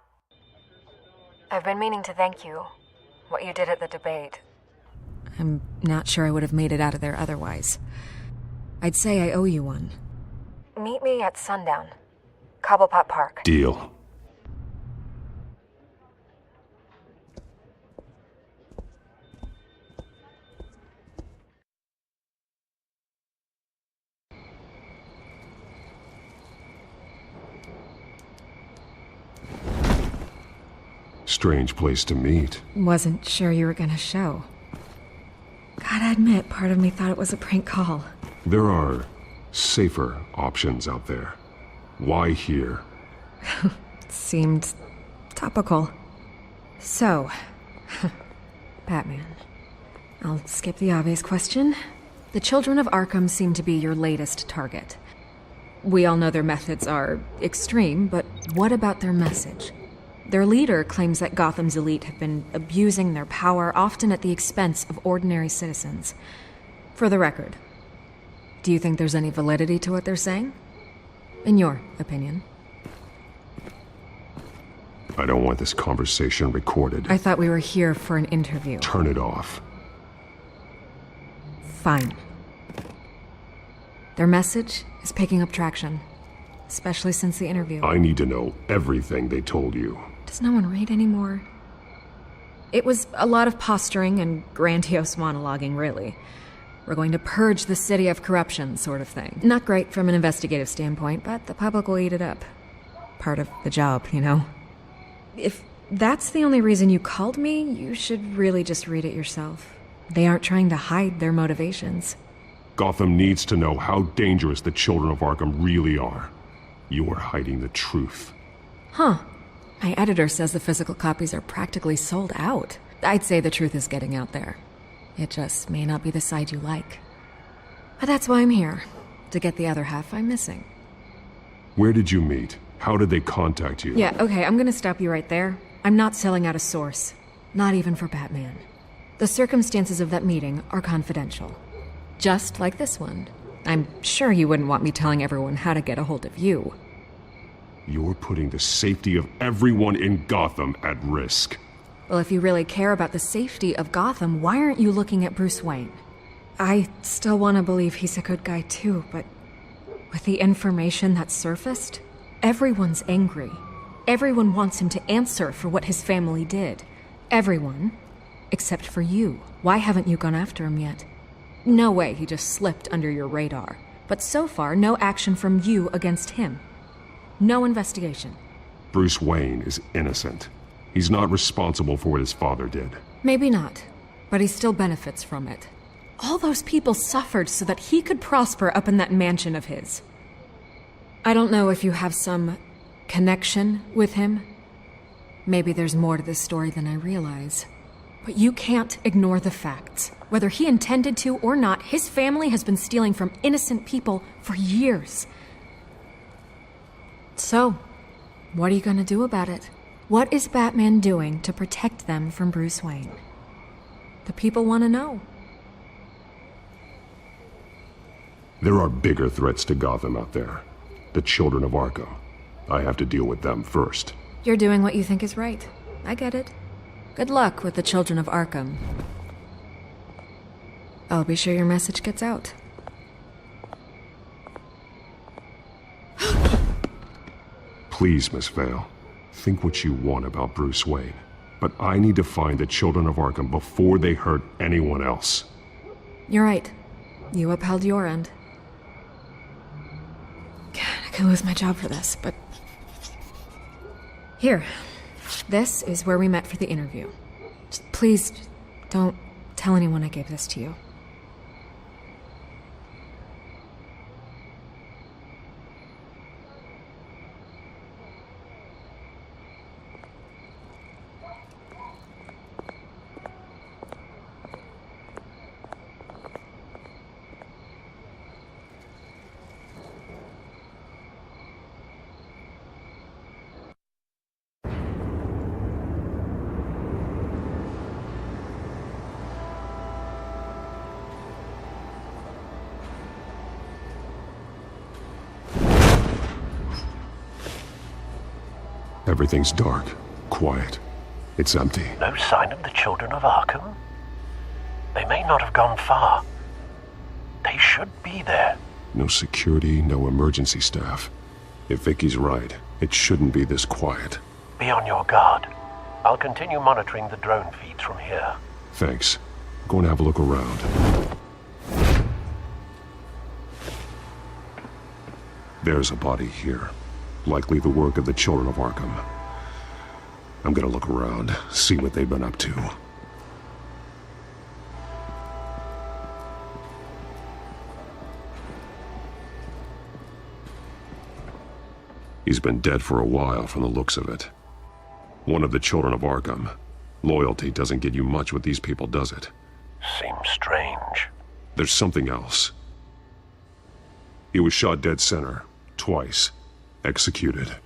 I've been meaning to thank you. What you did at the debate. I'm not sure I would have made it out of there otherwise. I'd say I owe you one. Meet me at sundown. Cobblepot Park. Deal. Strange place to meet. Wasn't sure you were gonna show. Gotta admit, part of me thought it was a prank call. There are safer options out there. Why here? Seemed topical. So, Batman. I'll skip the obvious question. The Children of Arkham seem to be your latest target. We all know their methods are extreme, but what about their message? Their leader claims that Gotham's elite have been abusing their power, often at the expense of ordinary citizens. For the record, do you think there's any validity to what they're saying? In your opinion? I don't want this conversation recorded. I thought we were here for an interview. Turn it off. Fine. Their message is picking up traction, especially since the interview. I need to know everything they told you. Does no one read anymore? It was a lot of posturing and grandiose monologuing, really. We're going to purge the city of corruption, sort of thing. Not great from an investigative standpoint, but the public will eat it up. Part of the job, you know? If that's the only reason you called me, you should really just read it yourself. They aren't trying to hide their motivations. Gotham needs to know how dangerous the Children of Arkham really are. You are hiding the truth. Huh. My editor says the physical copies are practically sold out. I'd say the truth is getting out there. It just may not be the side you like. But that's why I'm here, to get the other half I'm missing. Where did you meet? How did they contact you? Yeah, okay, I'm gonna stop you right there. I'm not selling out a source. Not even for Batman. The circumstances of that meeting are confidential. Just like this one. I'm sure you wouldn't want me telling everyone how to get a hold of you. You're putting the safety of everyone in Gotham at risk. Well, if you really care about the safety of Gotham, why aren't you looking at Bruce Wayne? I still want to believe he's a good guy too, but with the information that surfaced, everyone's angry. Everyone wants him to answer for what his family did. Everyone, except for you. Why haven't you gone after him yet? No way he just slipped under your radar. But so far, no action from you against him. No investigation. Bruce Wayne is innocent. He's not responsible for what his father did. Maybe not, but he still benefits from it. All those people suffered so that he could prosper up in that mansion of his. I don't know if you have some connection with him. Maybe there's more to this story than I realize. But you can't ignore the facts. Whether he intended to or not, his family has been stealing from innocent people for years. So, what are you gonna do about it? What is Batman doing to protect them from Bruce Wayne? The people want to know. There are bigger threats to Gotham out there. The Children of Arkham. I have to deal with them first. You're doing what you think is right. I get it. Good luck with the Children of Arkham. I'll be sure your message gets out. Please, Miss Vale. Think what you want about Bruce Wayne. But I need to find the Children of Arkham before they hurt anyone else. You're right. You upheld your end. God, I could lose my job for this, but... Here. This is where we met for the interview. Please, don't tell anyone I gave this to you. Everything's dark, quiet. It's empty. No sign of the Children of Arkham? They may not have gone far. They should be there. No security, no emergency staff. If Vicky's right, it shouldn't be this quiet. Be on your guard. I'll continue monitoring the drone feeds from here. Thanks. Go and have a look around. There's a body here. Likely the work of the Children of Arkham. I'm gonna look around, see what they've been up to. He's been dead for a while from the looks of it. One of the Children of Arkham. Loyalty doesn't get you much with these people, does it? Seems strange. There's something else. He was shot dead center, twice. Executed.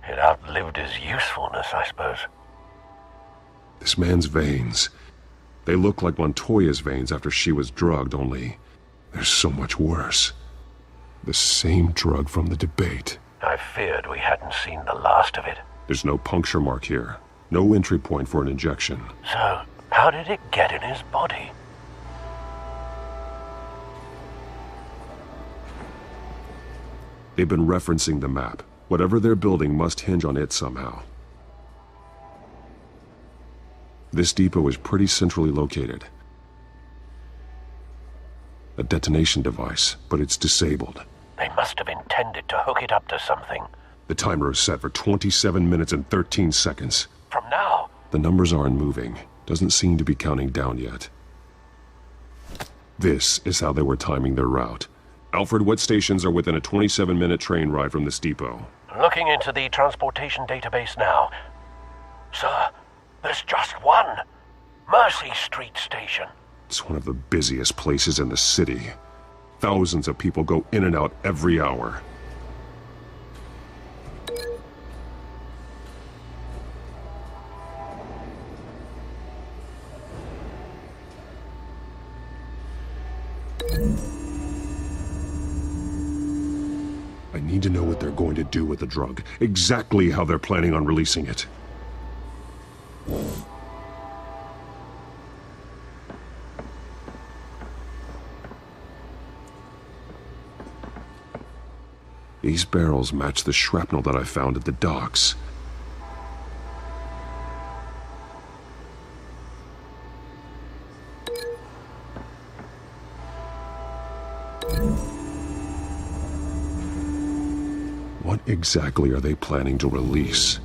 It outlived his usefulness, I suppose. This man's veins. They look like Montoya's veins after she was drugged, only they're so much worse. The same drug from the debate. I feared we hadn't seen the last of it. There's no puncture mark here. No entry point for an injection. So, how did it get in his body? They've been referencing the map. Whatever they're building must hinge on it somehow. This depot is pretty centrally located. A detonation device, but it's disabled. They must have intended to hook it up to something. The timer is set for 27 minutes and 13 seconds. From now? The numbers aren't moving. Doesn't seem to be counting down yet. This is how they were timing their route. Alfred, what stations are within a 27-minute train ride from this depot? Looking into the transportation database now. Sir, there's just one. Mercy Street Station. It's one of the busiest places in the city. Thousands of people go in and out every hour. I need to know what they're going to do with the drug. Exactly how they're planning on releasing it. These barrels match the shrapnel that I found at the docks. What exactly are they planning to release?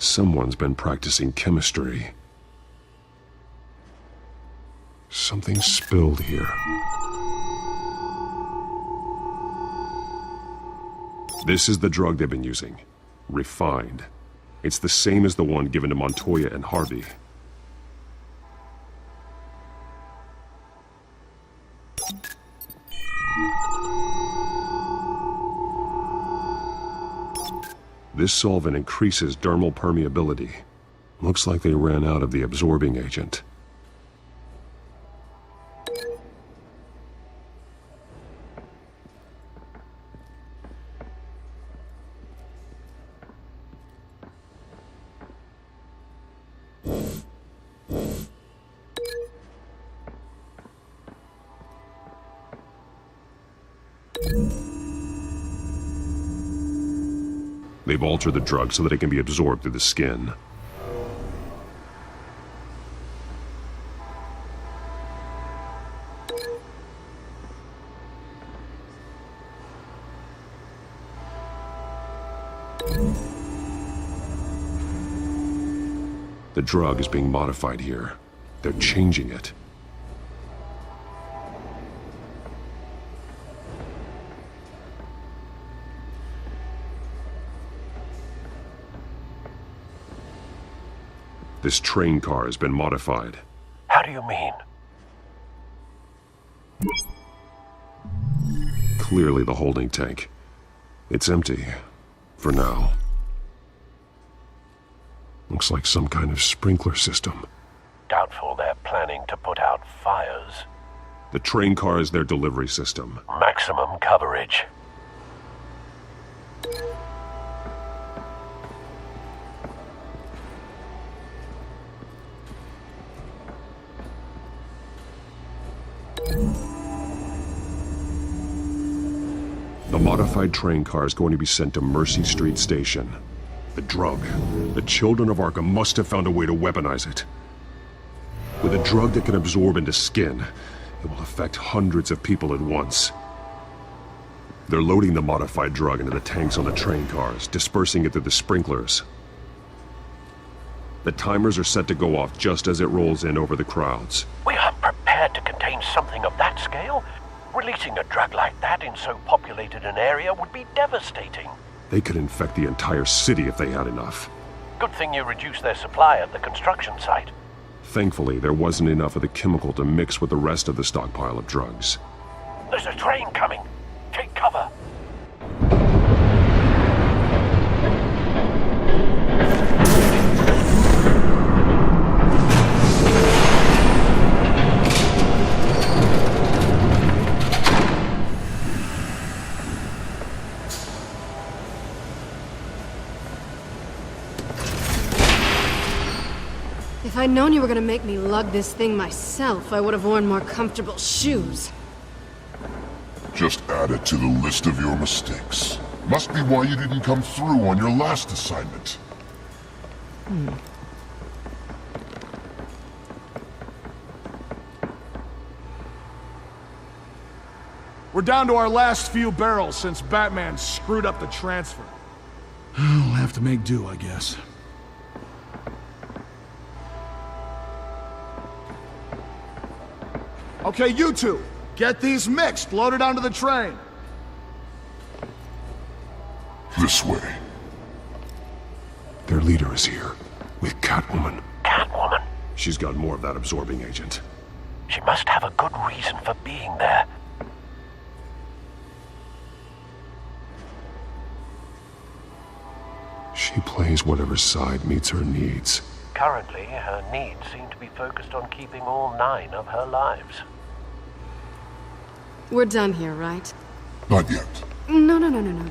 Someone's been practicing chemistry. Something spilled here. This is the drug they've been using. Refined. It's the same as the one given to Montoya and Harvey. This solvent increases dermal permeability. Looks like they ran out of the absorbing agent. They've altered the drug so that it can be absorbed through the skin. The drug is being modified here. They're changing it. This train car has been modified. How do you mean? Clearly the holding tank. It's empty. For now. Looks like some kind of sprinkler system. Doubtful they're planning to put out fires. The train car is their delivery system. Maximum coverage. The modified train car is going to be sent to Mercy Street Station. The drug. The Children of Arkham must have found a way to weaponize it. With a drug that can absorb into skin, it will affect hundreds of people at once. They're loading the modified drug into the tanks on the train cars, dispersing it through the sprinklers. The timers are set to go off just as it rolls in over the crowds. We aren't prepared to contain something of that scale. Releasing a drug like that in so populated an area would be devastating. They could infect the entire city if they had enough. Good thing you reduced their supply at the construction site. Thankfully, there wasn't enough of the chemical to mix with the rest of the stockpile of drugs. There's a train coming. Take cover. If I'd known you were gonna make me lug this thing myself, I would have worn more comfortable shoes. Just add it to the list of your mistakes. Must be why you didn't come through on your last assignment. We're down to our last few barrels since Batman screwed up the transfer. We'll have to make do, I guess. Okay, you two, get these mixed, loaded onto the train. This way. Their leader is here, with Catwoman. Catwoman? She's got more of that absorbing agent. She must have a good reason for being there. She plays whatever side meets her needs. Currently, her needs seem to be focused on keeping all 9 of her lives. We're done here, right? Not yet. No.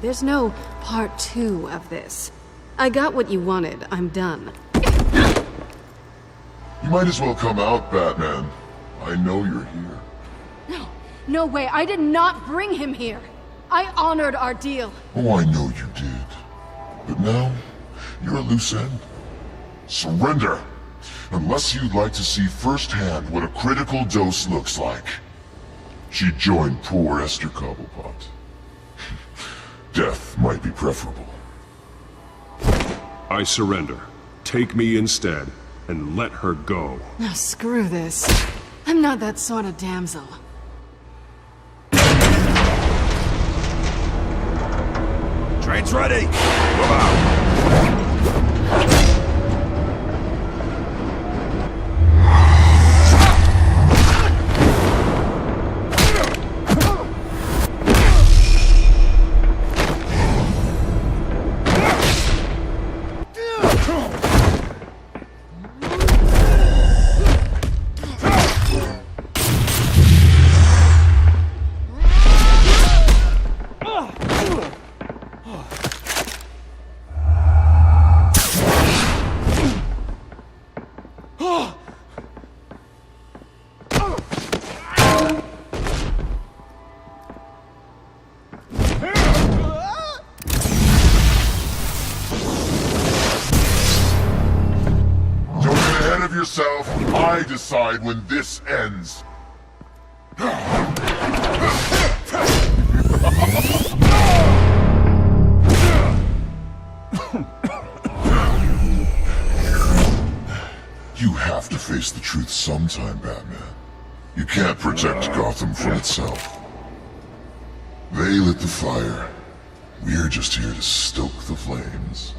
There's no part 2 of this. I got what you wanted. I'm done. You might as well come out, Batman. I know you're here. No way. I did not bring him here. I honored our deal. Oh, I know you did. But now, you're a loose end. Surrender! Unless you'd like to see firsthand what a critical dose looks like. She joined poor Esther Cobblepot. Death might be preferable. I surrender. take me instead, and let her go. Now screw this. I'm not that sort of damsel. Train's ready! Move out! Yourself, I decide when this ends. You have to face the truth sometime, Batman. You can't protect Gotham from itself. They lit the fire. We're just here to stoke the flames.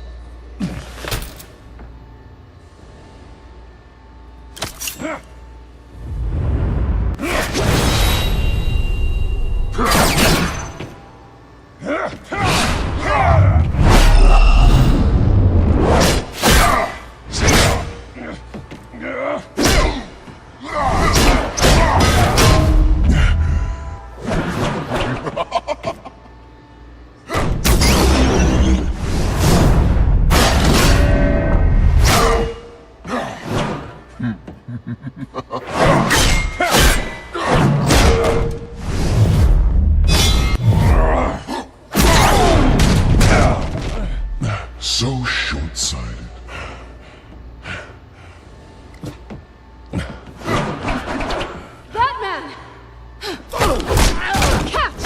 So short-sighted. Batman! Catch!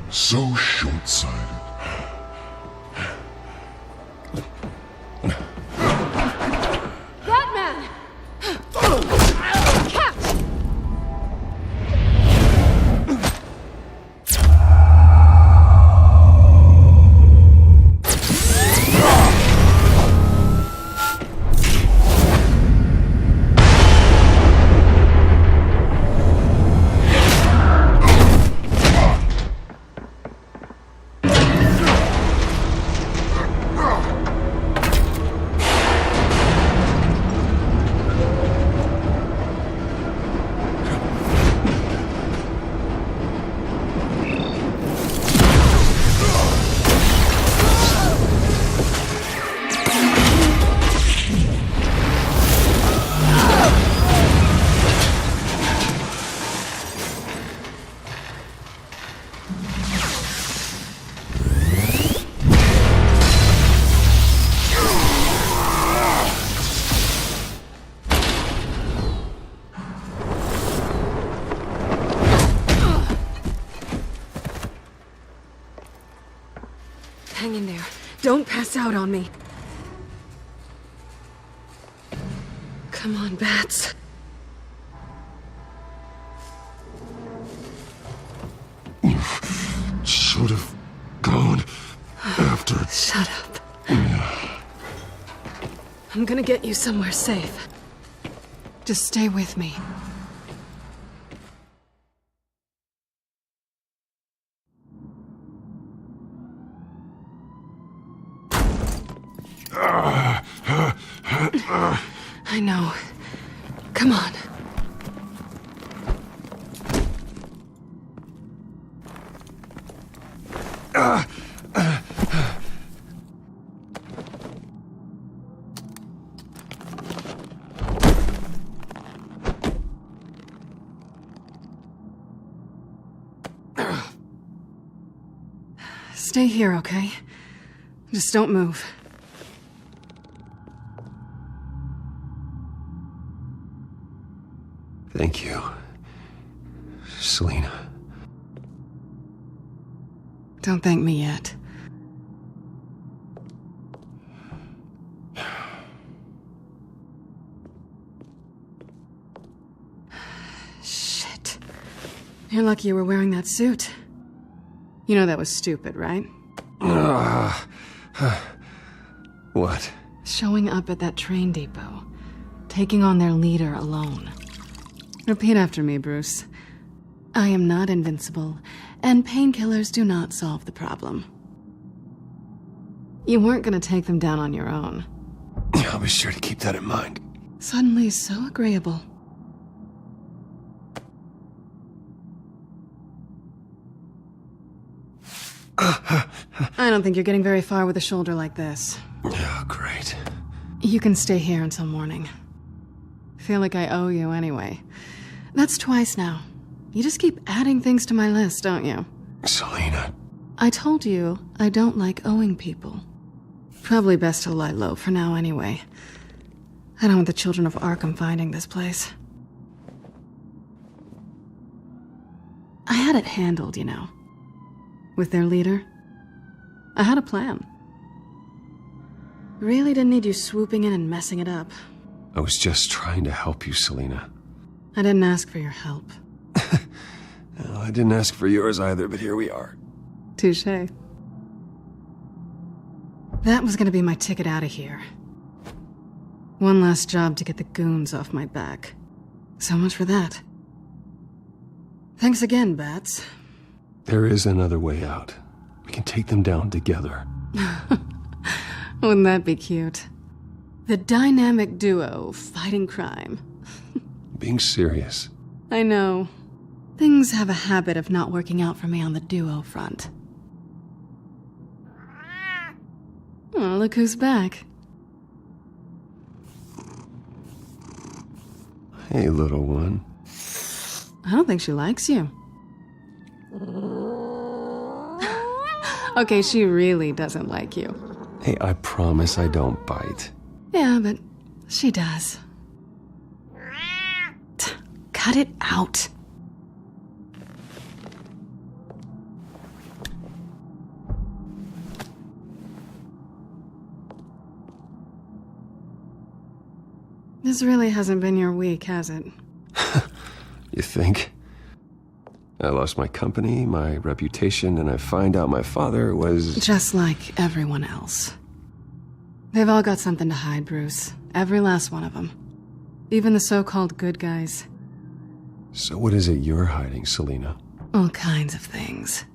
So short-sighted. Batman! Catch! Hang in there. Don't pass out on me. Come on, Bats. Should have gone after... Shut up. I'm gonna get you somewhere safe. Just stay with me. I know. Come on. Stay here, okay? Just don't move. Thank you, Selina. Don't thank me yet. Shit. You're lucky you were wearing that suit. You know that was stupid, right? What? Showing up at that train depot. Taking on their leader alone. Repeat after me, Bruce. I am not invincible, and painkillers do not solve the problem. You weren't gonna take them down on your own. I'll be sure to keep that in mind. Suddenly so agreeable. I don't think you're getting very far with a shoulder like this. Oh, great. You can stay here until morning. Feel like I owe you anyway. That's twice now. You just keep adding things to my list, don't you? Selina. I told you I don't like owing people. Probably best to lie low for now anyway. I don't want the Children of Arkham finding this place. I had it handled, you know. With their leader. I had a plan. Really didn't need you swooping in and messing it up. I was just trying to help you, Selina. I didn't ask for your help. Well, I didn't ask for yours either, but here we are. Touché. That was gonna be my ticket out of here. One last job to get the goons off my back. So much for that. Thanks again, Bats. There is another way out. We can take them down together. Wouldn't that be cute? The dynamic duo fighting crime. Being serious. I know. Things have a habit of not working out for me on the duo front. Oh, look who's back. Hey, little one. I don't think she likes you. Okay, she really doesn't like you. Hey, I promise I don't bite. Yeah, but she does. Cut it out. This really hasn't been your week, has it? You think? I lost my company, my reputation, and I find out my father was... Just like everyone else. They've all got something to hide, Bruce. Every last one of them. Even the so-called good guys. So what is it you're hiding, Selina? All kinds of things.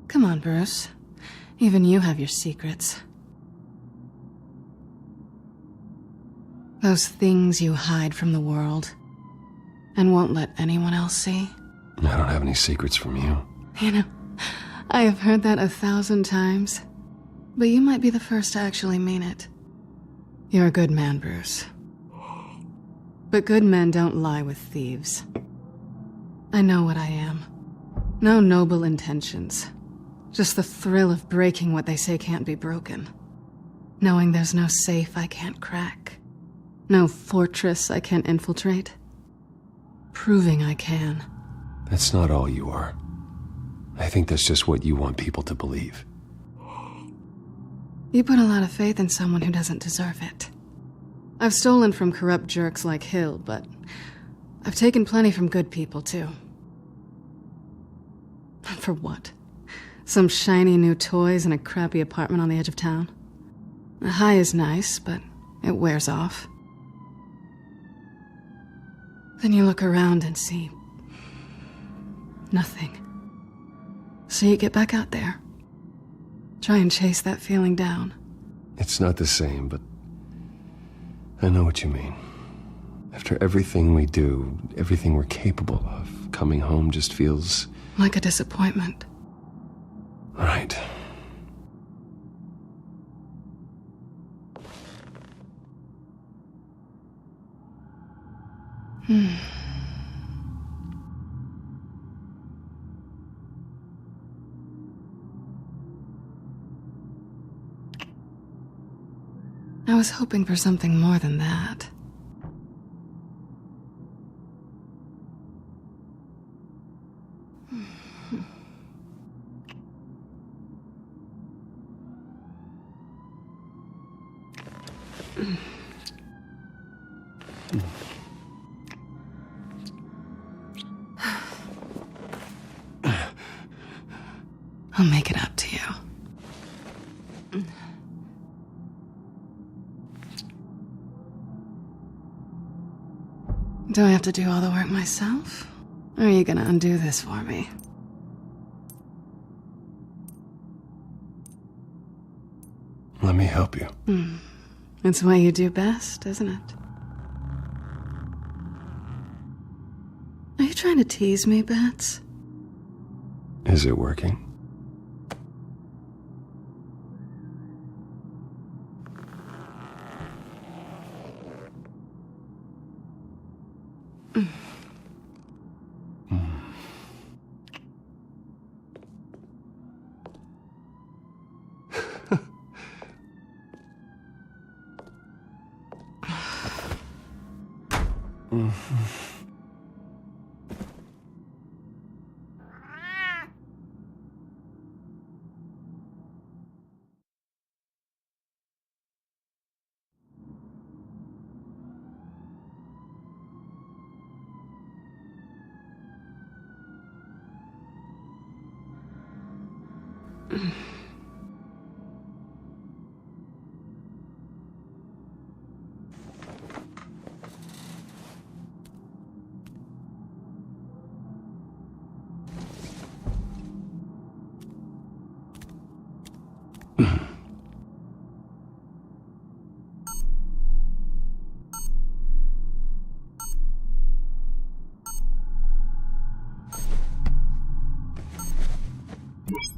Come on, Bruce. Even you have your secrets. Those things you hide from the world and won't let anyone else see. I don't have any secrets from you. You know, I have heard that 1,000 times, but you might be the first to actually mean it. You're a good man, Bruce. But good men don't lie with thieves. I know what I am. No noble intentions. Just the thrill of breaking what they say can't be broken. Knowing there's no safe I can't crack. No fortress I can't infiltrate. Proving I can. That's not all you are. I think that's just what you want people to believe. You put a lot of faith in someone who doesn't deserve it. I've stolen from corrupt jerks like Hill, but I've taken plenty from good people, too. For what? Some shiny new toys and a crappy apartment on the edge of town? The high is nice, but it wears off. Then you look around and see nothing. So you get back out there. Try and chase that feeling down. It's not the same, but I know what you mean. After everything we do, everything we're capable of, coming home just feels... like a disappointment. Right. I was hoping for something more than that. I'll make it up to you. Do I have to do all the work myself? Or are you gonna undo this for me? Let me help you. It's what you do best, isn't it? Are you trying to tease me, Bats? Is it working?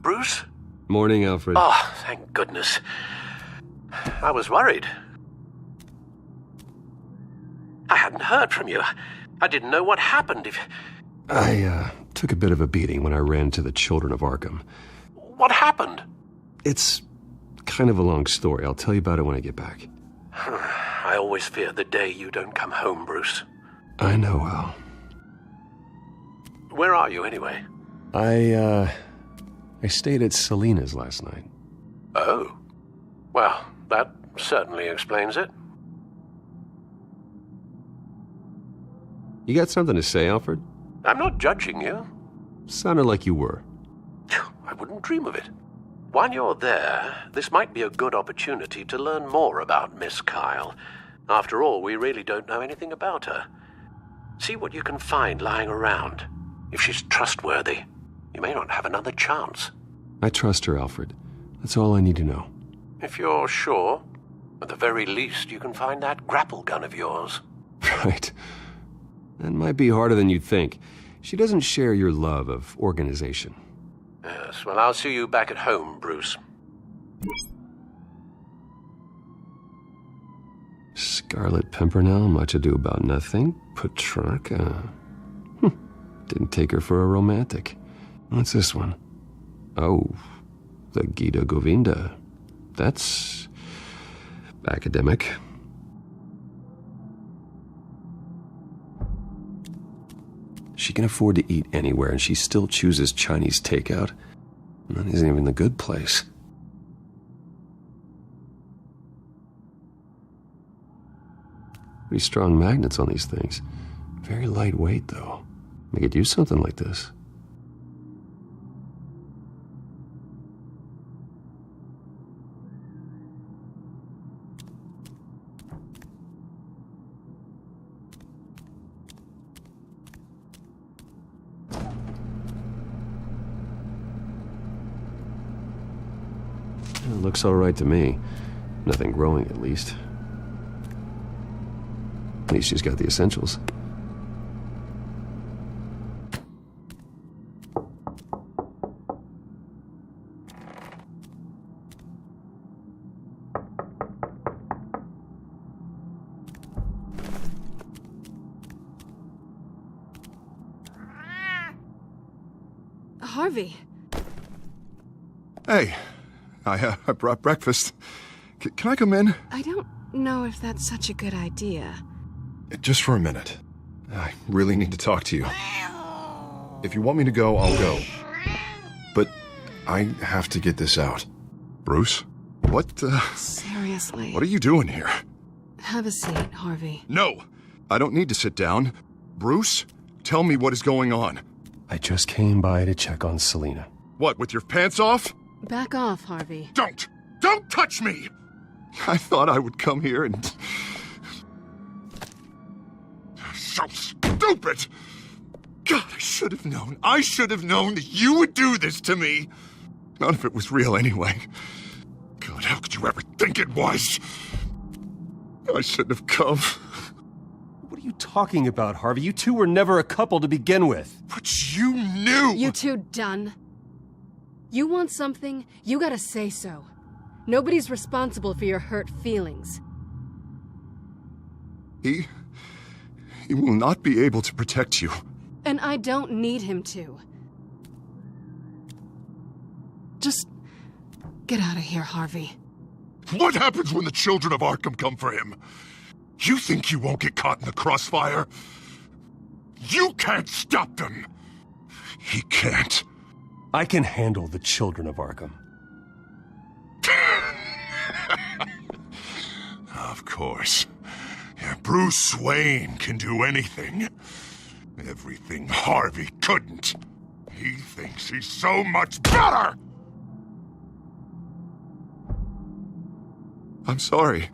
Bruce? Morning, Alfred. Oh, thank goodness. I was worried. I hadn't heard from you. I didn't know what happened. I took a bit of a beating when I ran to the Children of Arkham. What happened? It's kind of a long story. I'll tell you about it when I get back. I always fear the day you don't come home, Bruce. I know, Al. Where are you, anyway? I stayed at Selena's last night. Oh. Well, that certainly explains it. You got something to say, Alfred? I'm not judging you. Sounded like you were. I wouldn't dream of it. While you're there, this might be a good opportunity to learn more about Miss Kyle. After all, we really don't know anything about her. See what you can find lying around. If she's trustworthy, you may not have another chance. I trust her, Alfred. That's all I need to know. If you're sure, at the very least, you can find that grapple gun of yours. Right. That might be harder than you'd think. She doesn't share your love of organization. Yes, well, I'll see you back at home, Bruce. Scarlet Pimpernel, much ado about nothing. Petrarca. Didn't take her for a romantic. What's this one? Oh, the Gita Govinda. That's academic. She can afford to eat anywhere, and she still chooses Chinese takeout. And that isn't even the good place. Pretty strong magnets on these things. Very lightweight, though. They could use something like this. It looks all right to me. Nothing growing, at least. At least she's got the essentials. Harvey. Hey, I brought breakfast. Can I come in? I don't know if that's such a good idea. Just for a minute. I really need to talk to you. If you want me to go, I'll go. But I have to get this out. Bruce? What, Seriously. What are you doing here? Have a seat, Harvey. No! I don't need to sit down. Bruce, tell me what is going on. I just came by to check on Selina. What, with your pants off? Back off, Harvey. Don't! Don't touch me! I thought I would come here and... So stupid! God, I should have known. I should have known that you would do this to me. None of it was real anyway. God, how could you ever think it was? I shouldn't have come. What are you talking about, Harvey? You two were never a couple to begin with. But you knew! You two done? You want something, you gotta say so. Nobody's responsible for your hurt feelings. He will not be able to protect you. And I don't need him to. Just get out of here, Harvey. What happens when the Children of Arkham come for him? You think you won't get caught in the crossfire? You can't stop them! He can't. I can handle the Children of Arkham. Of course. Bruce Wayne can do anything. Everything Harvey couldn't. He thinks he's so much better! I'm sorry.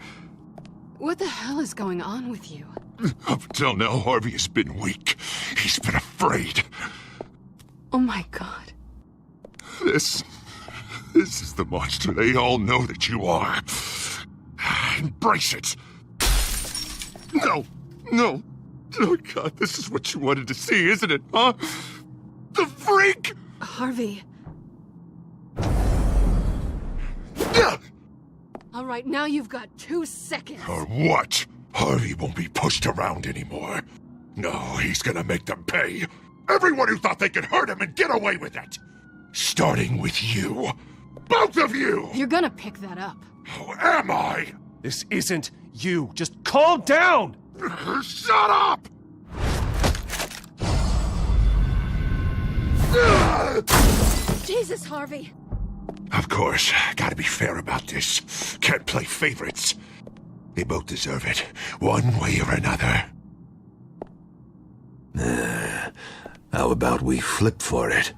What the hell is going on with you? Up until now, Harvey has been weak. He's been afraid. Oh my God. This is the monster they all know that you are. Embrace it. No. Oh God, this is what you wanted to see, isn't it, huh? The freak! Harvey. All right, now you've got 2 seconds. Or what? Harvey won't be pushed around anymore. No, he's gonna make them pay. Everyone who thought they could hurt him and get away with it. Starting with you. Both of you! You're gonna pick that up. Who am I? This isn't you. Just calm down! Shut up! Jesus, Harvey! Of course, gotta be fair about this. Can't play favorites. They both deserve it, one way or another. How about we flip for it?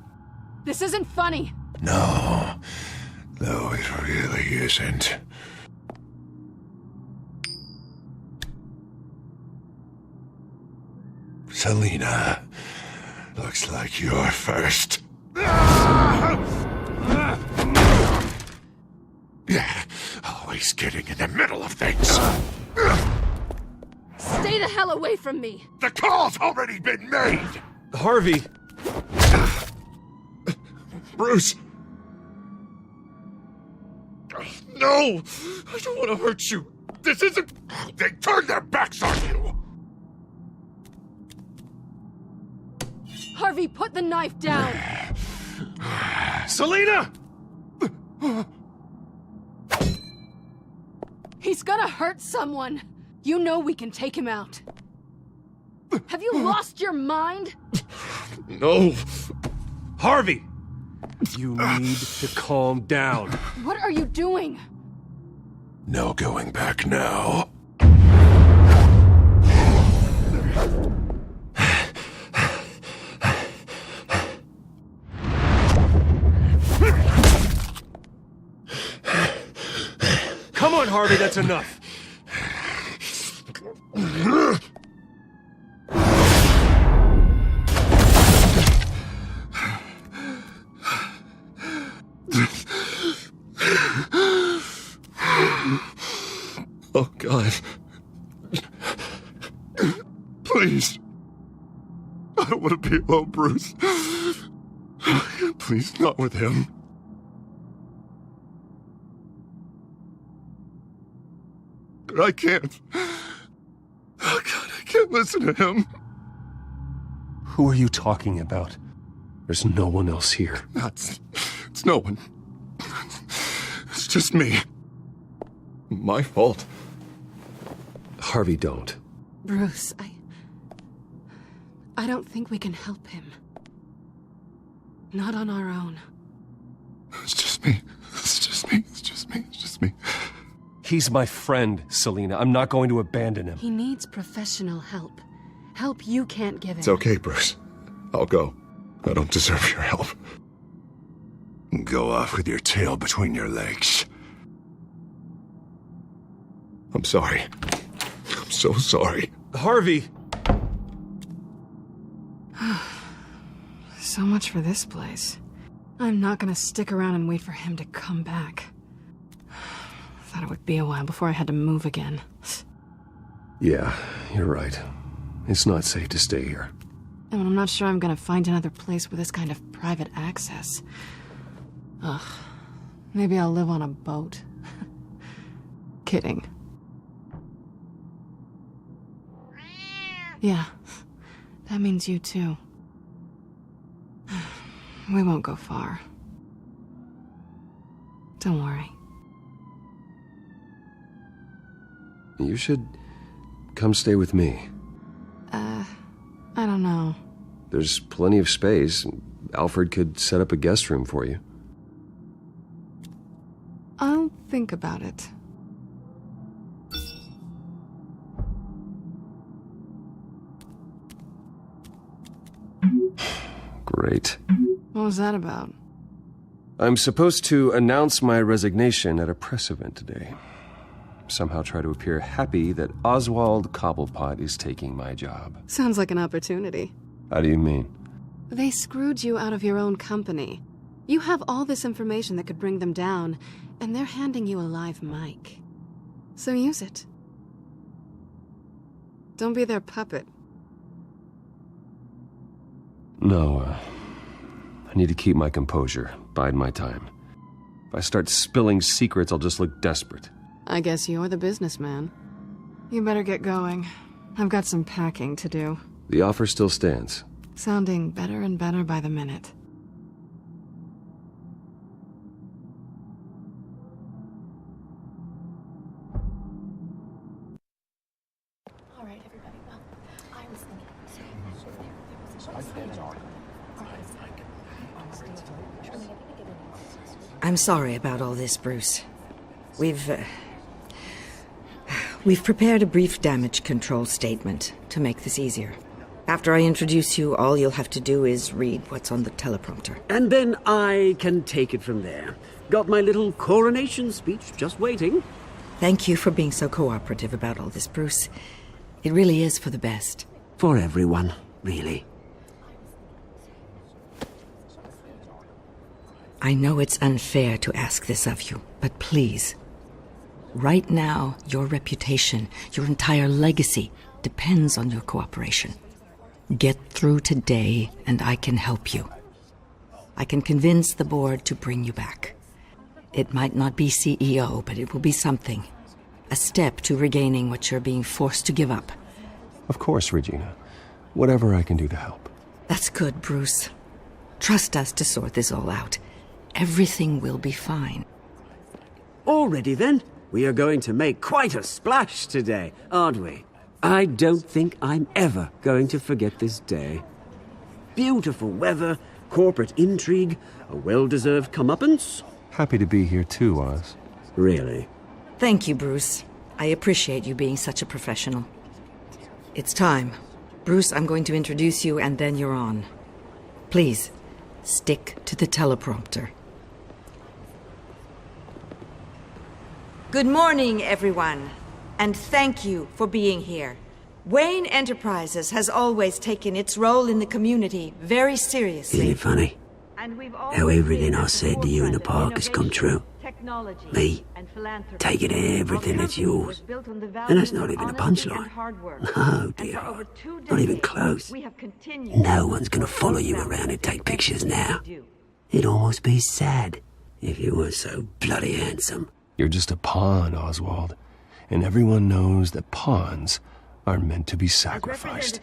This isn't funny. No, it really isn't. Selina, looks like you're first. Yeah, always getting in the middle of things. Stay the hell away from me! The call's already been made! Harvey! Bruce! No! I don't want to hurt you! This isn't... They turned their backs on you! Harvey, put the knife down! Selina! He's gonna hurt someone! You know we can take him out. Have you lost your mind? No! Harvey! You need to calm down. What are you doing? No going back now. Come on, Harvey, that's enough. Oh, God. Please. I don't want to be alone, Bruce. Please, not with him. But I can't. Oh, God, I can't listen to him. Who are you talking about? There's no one else here. It's no one. It's just me. My fault. Harvey, don't. Bruce, I don't think we can help him. Not on our own. It's just me. It's just me. It's just me. It's just me. He's my friend, Selina. I'm not going to abandon him. He needs professional help. Help you can't give him. It's okay, Bruce. I'll go. I don't deserve your help. Go off with your tail between your legs. I'm sorry. I'm so sorry. Harvey! So much for this place. I'm not gonna stick around and wait for him to come back. Thought it would be a while before I had to move again. Yeah, you're right. It's not safe to stay here. And I'm not sure I'm gonna find another place with this kind of private access. Ugh. Maybe I'll live on a boat. Kidding. Yeah. That means you too. We won't go far. Don't worry. You should come stay with me. I don't know. There's plenty of space. Alfred could set up a guest room for you. I'll think about it. Great. What was that about? I'm supposed to announce my resignation at a press event today. Somehow try to appear happy that Oswald Cobblepot is taking my job. Sounds like an opportunity. How do you mean? They screwed you out of your own company. You have all this information that could bring them down, and they're handing you a live mic. So use it. Don't be their puppet. No, I need to keep my composure, bide my time. If I start spilling secrets, I'll just look desperate. I guess you're the businessman. You better get going. I've got some packing to do. The offer still stands. Sounding better and better by the minute. All right, everybody. Well, I was thinking. I'm sorry about all this, Bruce. We've prepared a brief damage control statement to make this easier. After I introduce you, all you'll have to do is read what's on the teleprompter. And then I can take it from there. Got my little coronation speech just waiting. Thank you for being so cooperative about all this, Bruce. It really is for the best. For everyone, really. I know it's unfair to ask this of you, but please. Right now, your reputation, your entire legacy, depends on your cooperation. Get through today, and I can help you. I can convince the board to bring you back. It might not be CEO, but it will be something. A step to regaining what you're being forced to give up. Of course, Regina. Whatever I can do to help. That's good, Bruce. Trust us to sort this all out. Everything will be fine. Already then? We are going to make quite a splash today, aren't we? I don't think I'm ever going to forget this day. Beautiful weather, corporate intrigue, a well-deserved comeuppance. Happy to be here too, Oz. Really? Thank you, Bruce. I appreciate you being such a professional. It's time. Bruce, I'm going to introduce you and then you're on. Please, stick to the teleprompter. Good morning, everyone, and thank you for being here. Wayne Enterprises has always taken its role in the community very seriously. Isn't it funny? How everything I said to you in the park has come true. Me, taking everything that's yours. And that's not even a punchline. No, dear. Not even close. No one's gonna follow you around and take pictures now. It'd almost be sad if you weren't so bloody handsome. You're just a pawn, Oswald. And everyone knows that pawns are meant to be sacrificed.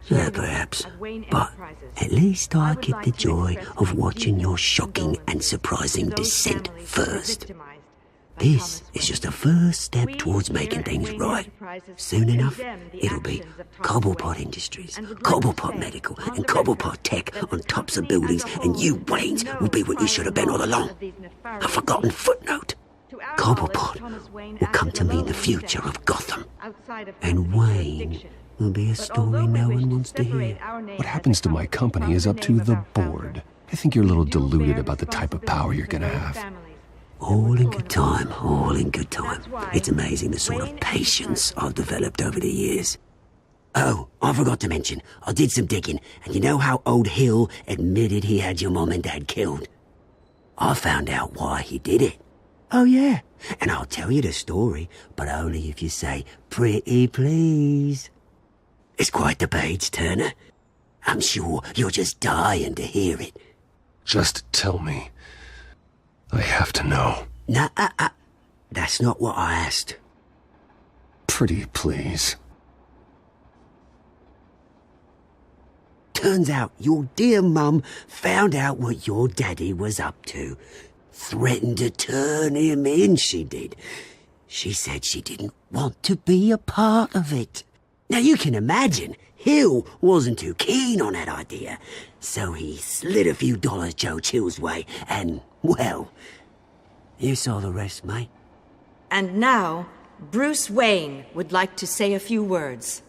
Yeah, perhaps. But at least I get the joy of watching your shocking and surprising descent first. This is just a first step towards making things right. Soon enough, it'll be Cobblepot Industries, Cobblepot Medical, and Cobblepot Tech on tops of buildings, and you, Waynes, will be what you should have been all along. A forgotten footnote. Cobblepot will come to mean the future of Gotham. And Wayne will be a story no one wants to hear. What happens to my company is up to the board. I think you're a little deluded about the type of power you're gonna have. All in good time, all in good time. It's amazing the sort of patience I've developed over the years. Oh, I forgot to mention, I did some digging, and you know how old Hill admitted he had your mom and dad killed? I found out why he did it. Oh yeah, and I'll tell you the story, but only if you say, pretty please. It's quite the page turner. I'm sure you're just dying to hear it. Just tell me. I have to know. Nah, that's not what I asked. Pretty please. Turns out your dear mum found out what your daddy was up to. Threatened to turn him in, she did. She said she didn't want to be a part of it. Now you can imagine, Hill wasn't too keen on that idea. So he slid a few dollars Joe Chill's way and, well, you saw the rest, mate. And now, Bruce Wayne would like to say a few words.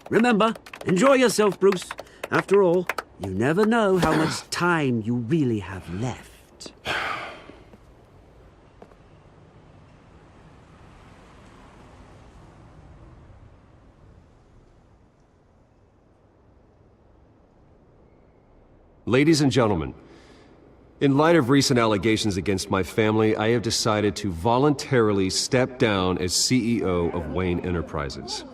Remember, enjoy yourself, Bruce. After all, you never know how much time you really have left. Ladies and gentlemen, in light of recent allegations against my family, I have decided to voluntarily step down as CEO of Wayne Enterprises.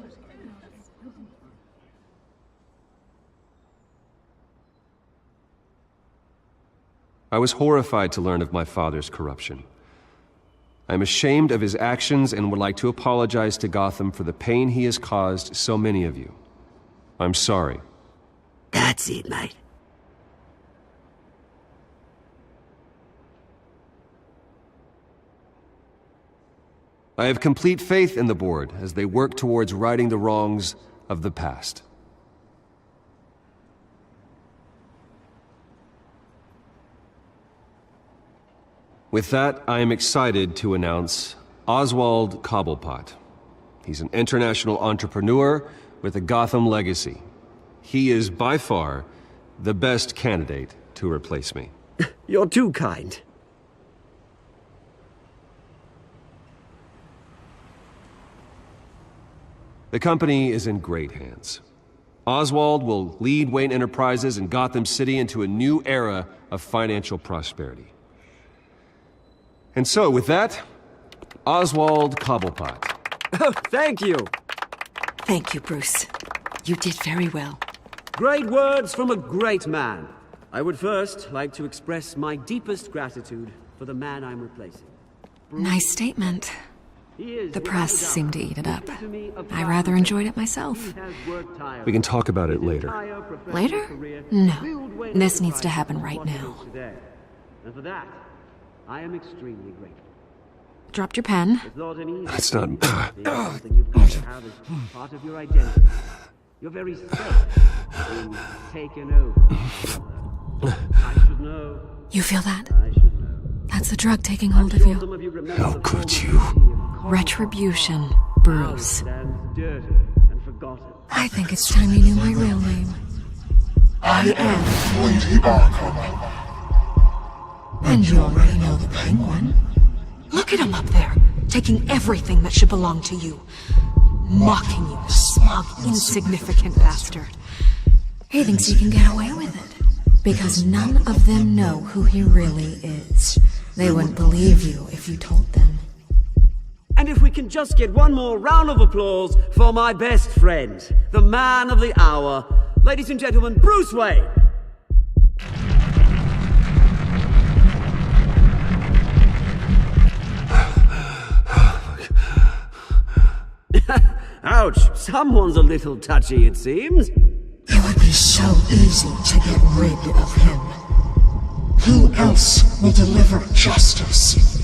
I was horrified to learn of my father's corruption. I am ashamed of his actions and would like to apologize to Gotham for the pain he has caused so many of you. I'm sorry. That's it, mate. I have complete faith in the board as they work towards righting the wrongs of the past. With that, I am excited to announce Oswald Cobblepot. He's an international entrepreneur with a Gotham legacy. He is by far the best candidate to replace me. You're too kind. The company is in great hands. Oswald will lead Wayne Enterprises and Gotham City into a new era of financial prosperity. And so, with that, Oswald Cobblepot. Oh, thank you. Thank you, Bruce. You did very well. Great words from a great man. I would first like to express my deepest gratitude for the man I'm replacing. Nice statement. The press seemed to eat it up. I rather enjoyed it myself. We can talk about it later. Later? No. This needs to happen right now. And for that, I am extremely grateful. Dropped your pen. That's not... something you've got to have as part of your identity. You're very safe being taken over. I should know. You feel that? I should know. That's the drug taking hold of you. How could you? Retribution, Bruce. I think it's time you knew my real name. I am Lady Arkham. And you already know the Penguin. Look at him up there, taking everything that should belong to you. Mocking you, smug, insignificant bastard. He thinks he can get away with it. Because none of them know who he really is. They wouldn't believe you if you told them. And if we can just get one more round of applause for my best friend, the man of the hour, ladies and gentlemen, Bruce Wayne! Ouch, someone's a little touchy, it seems. It would be so easy to get rid of him. Who else will deliver justice?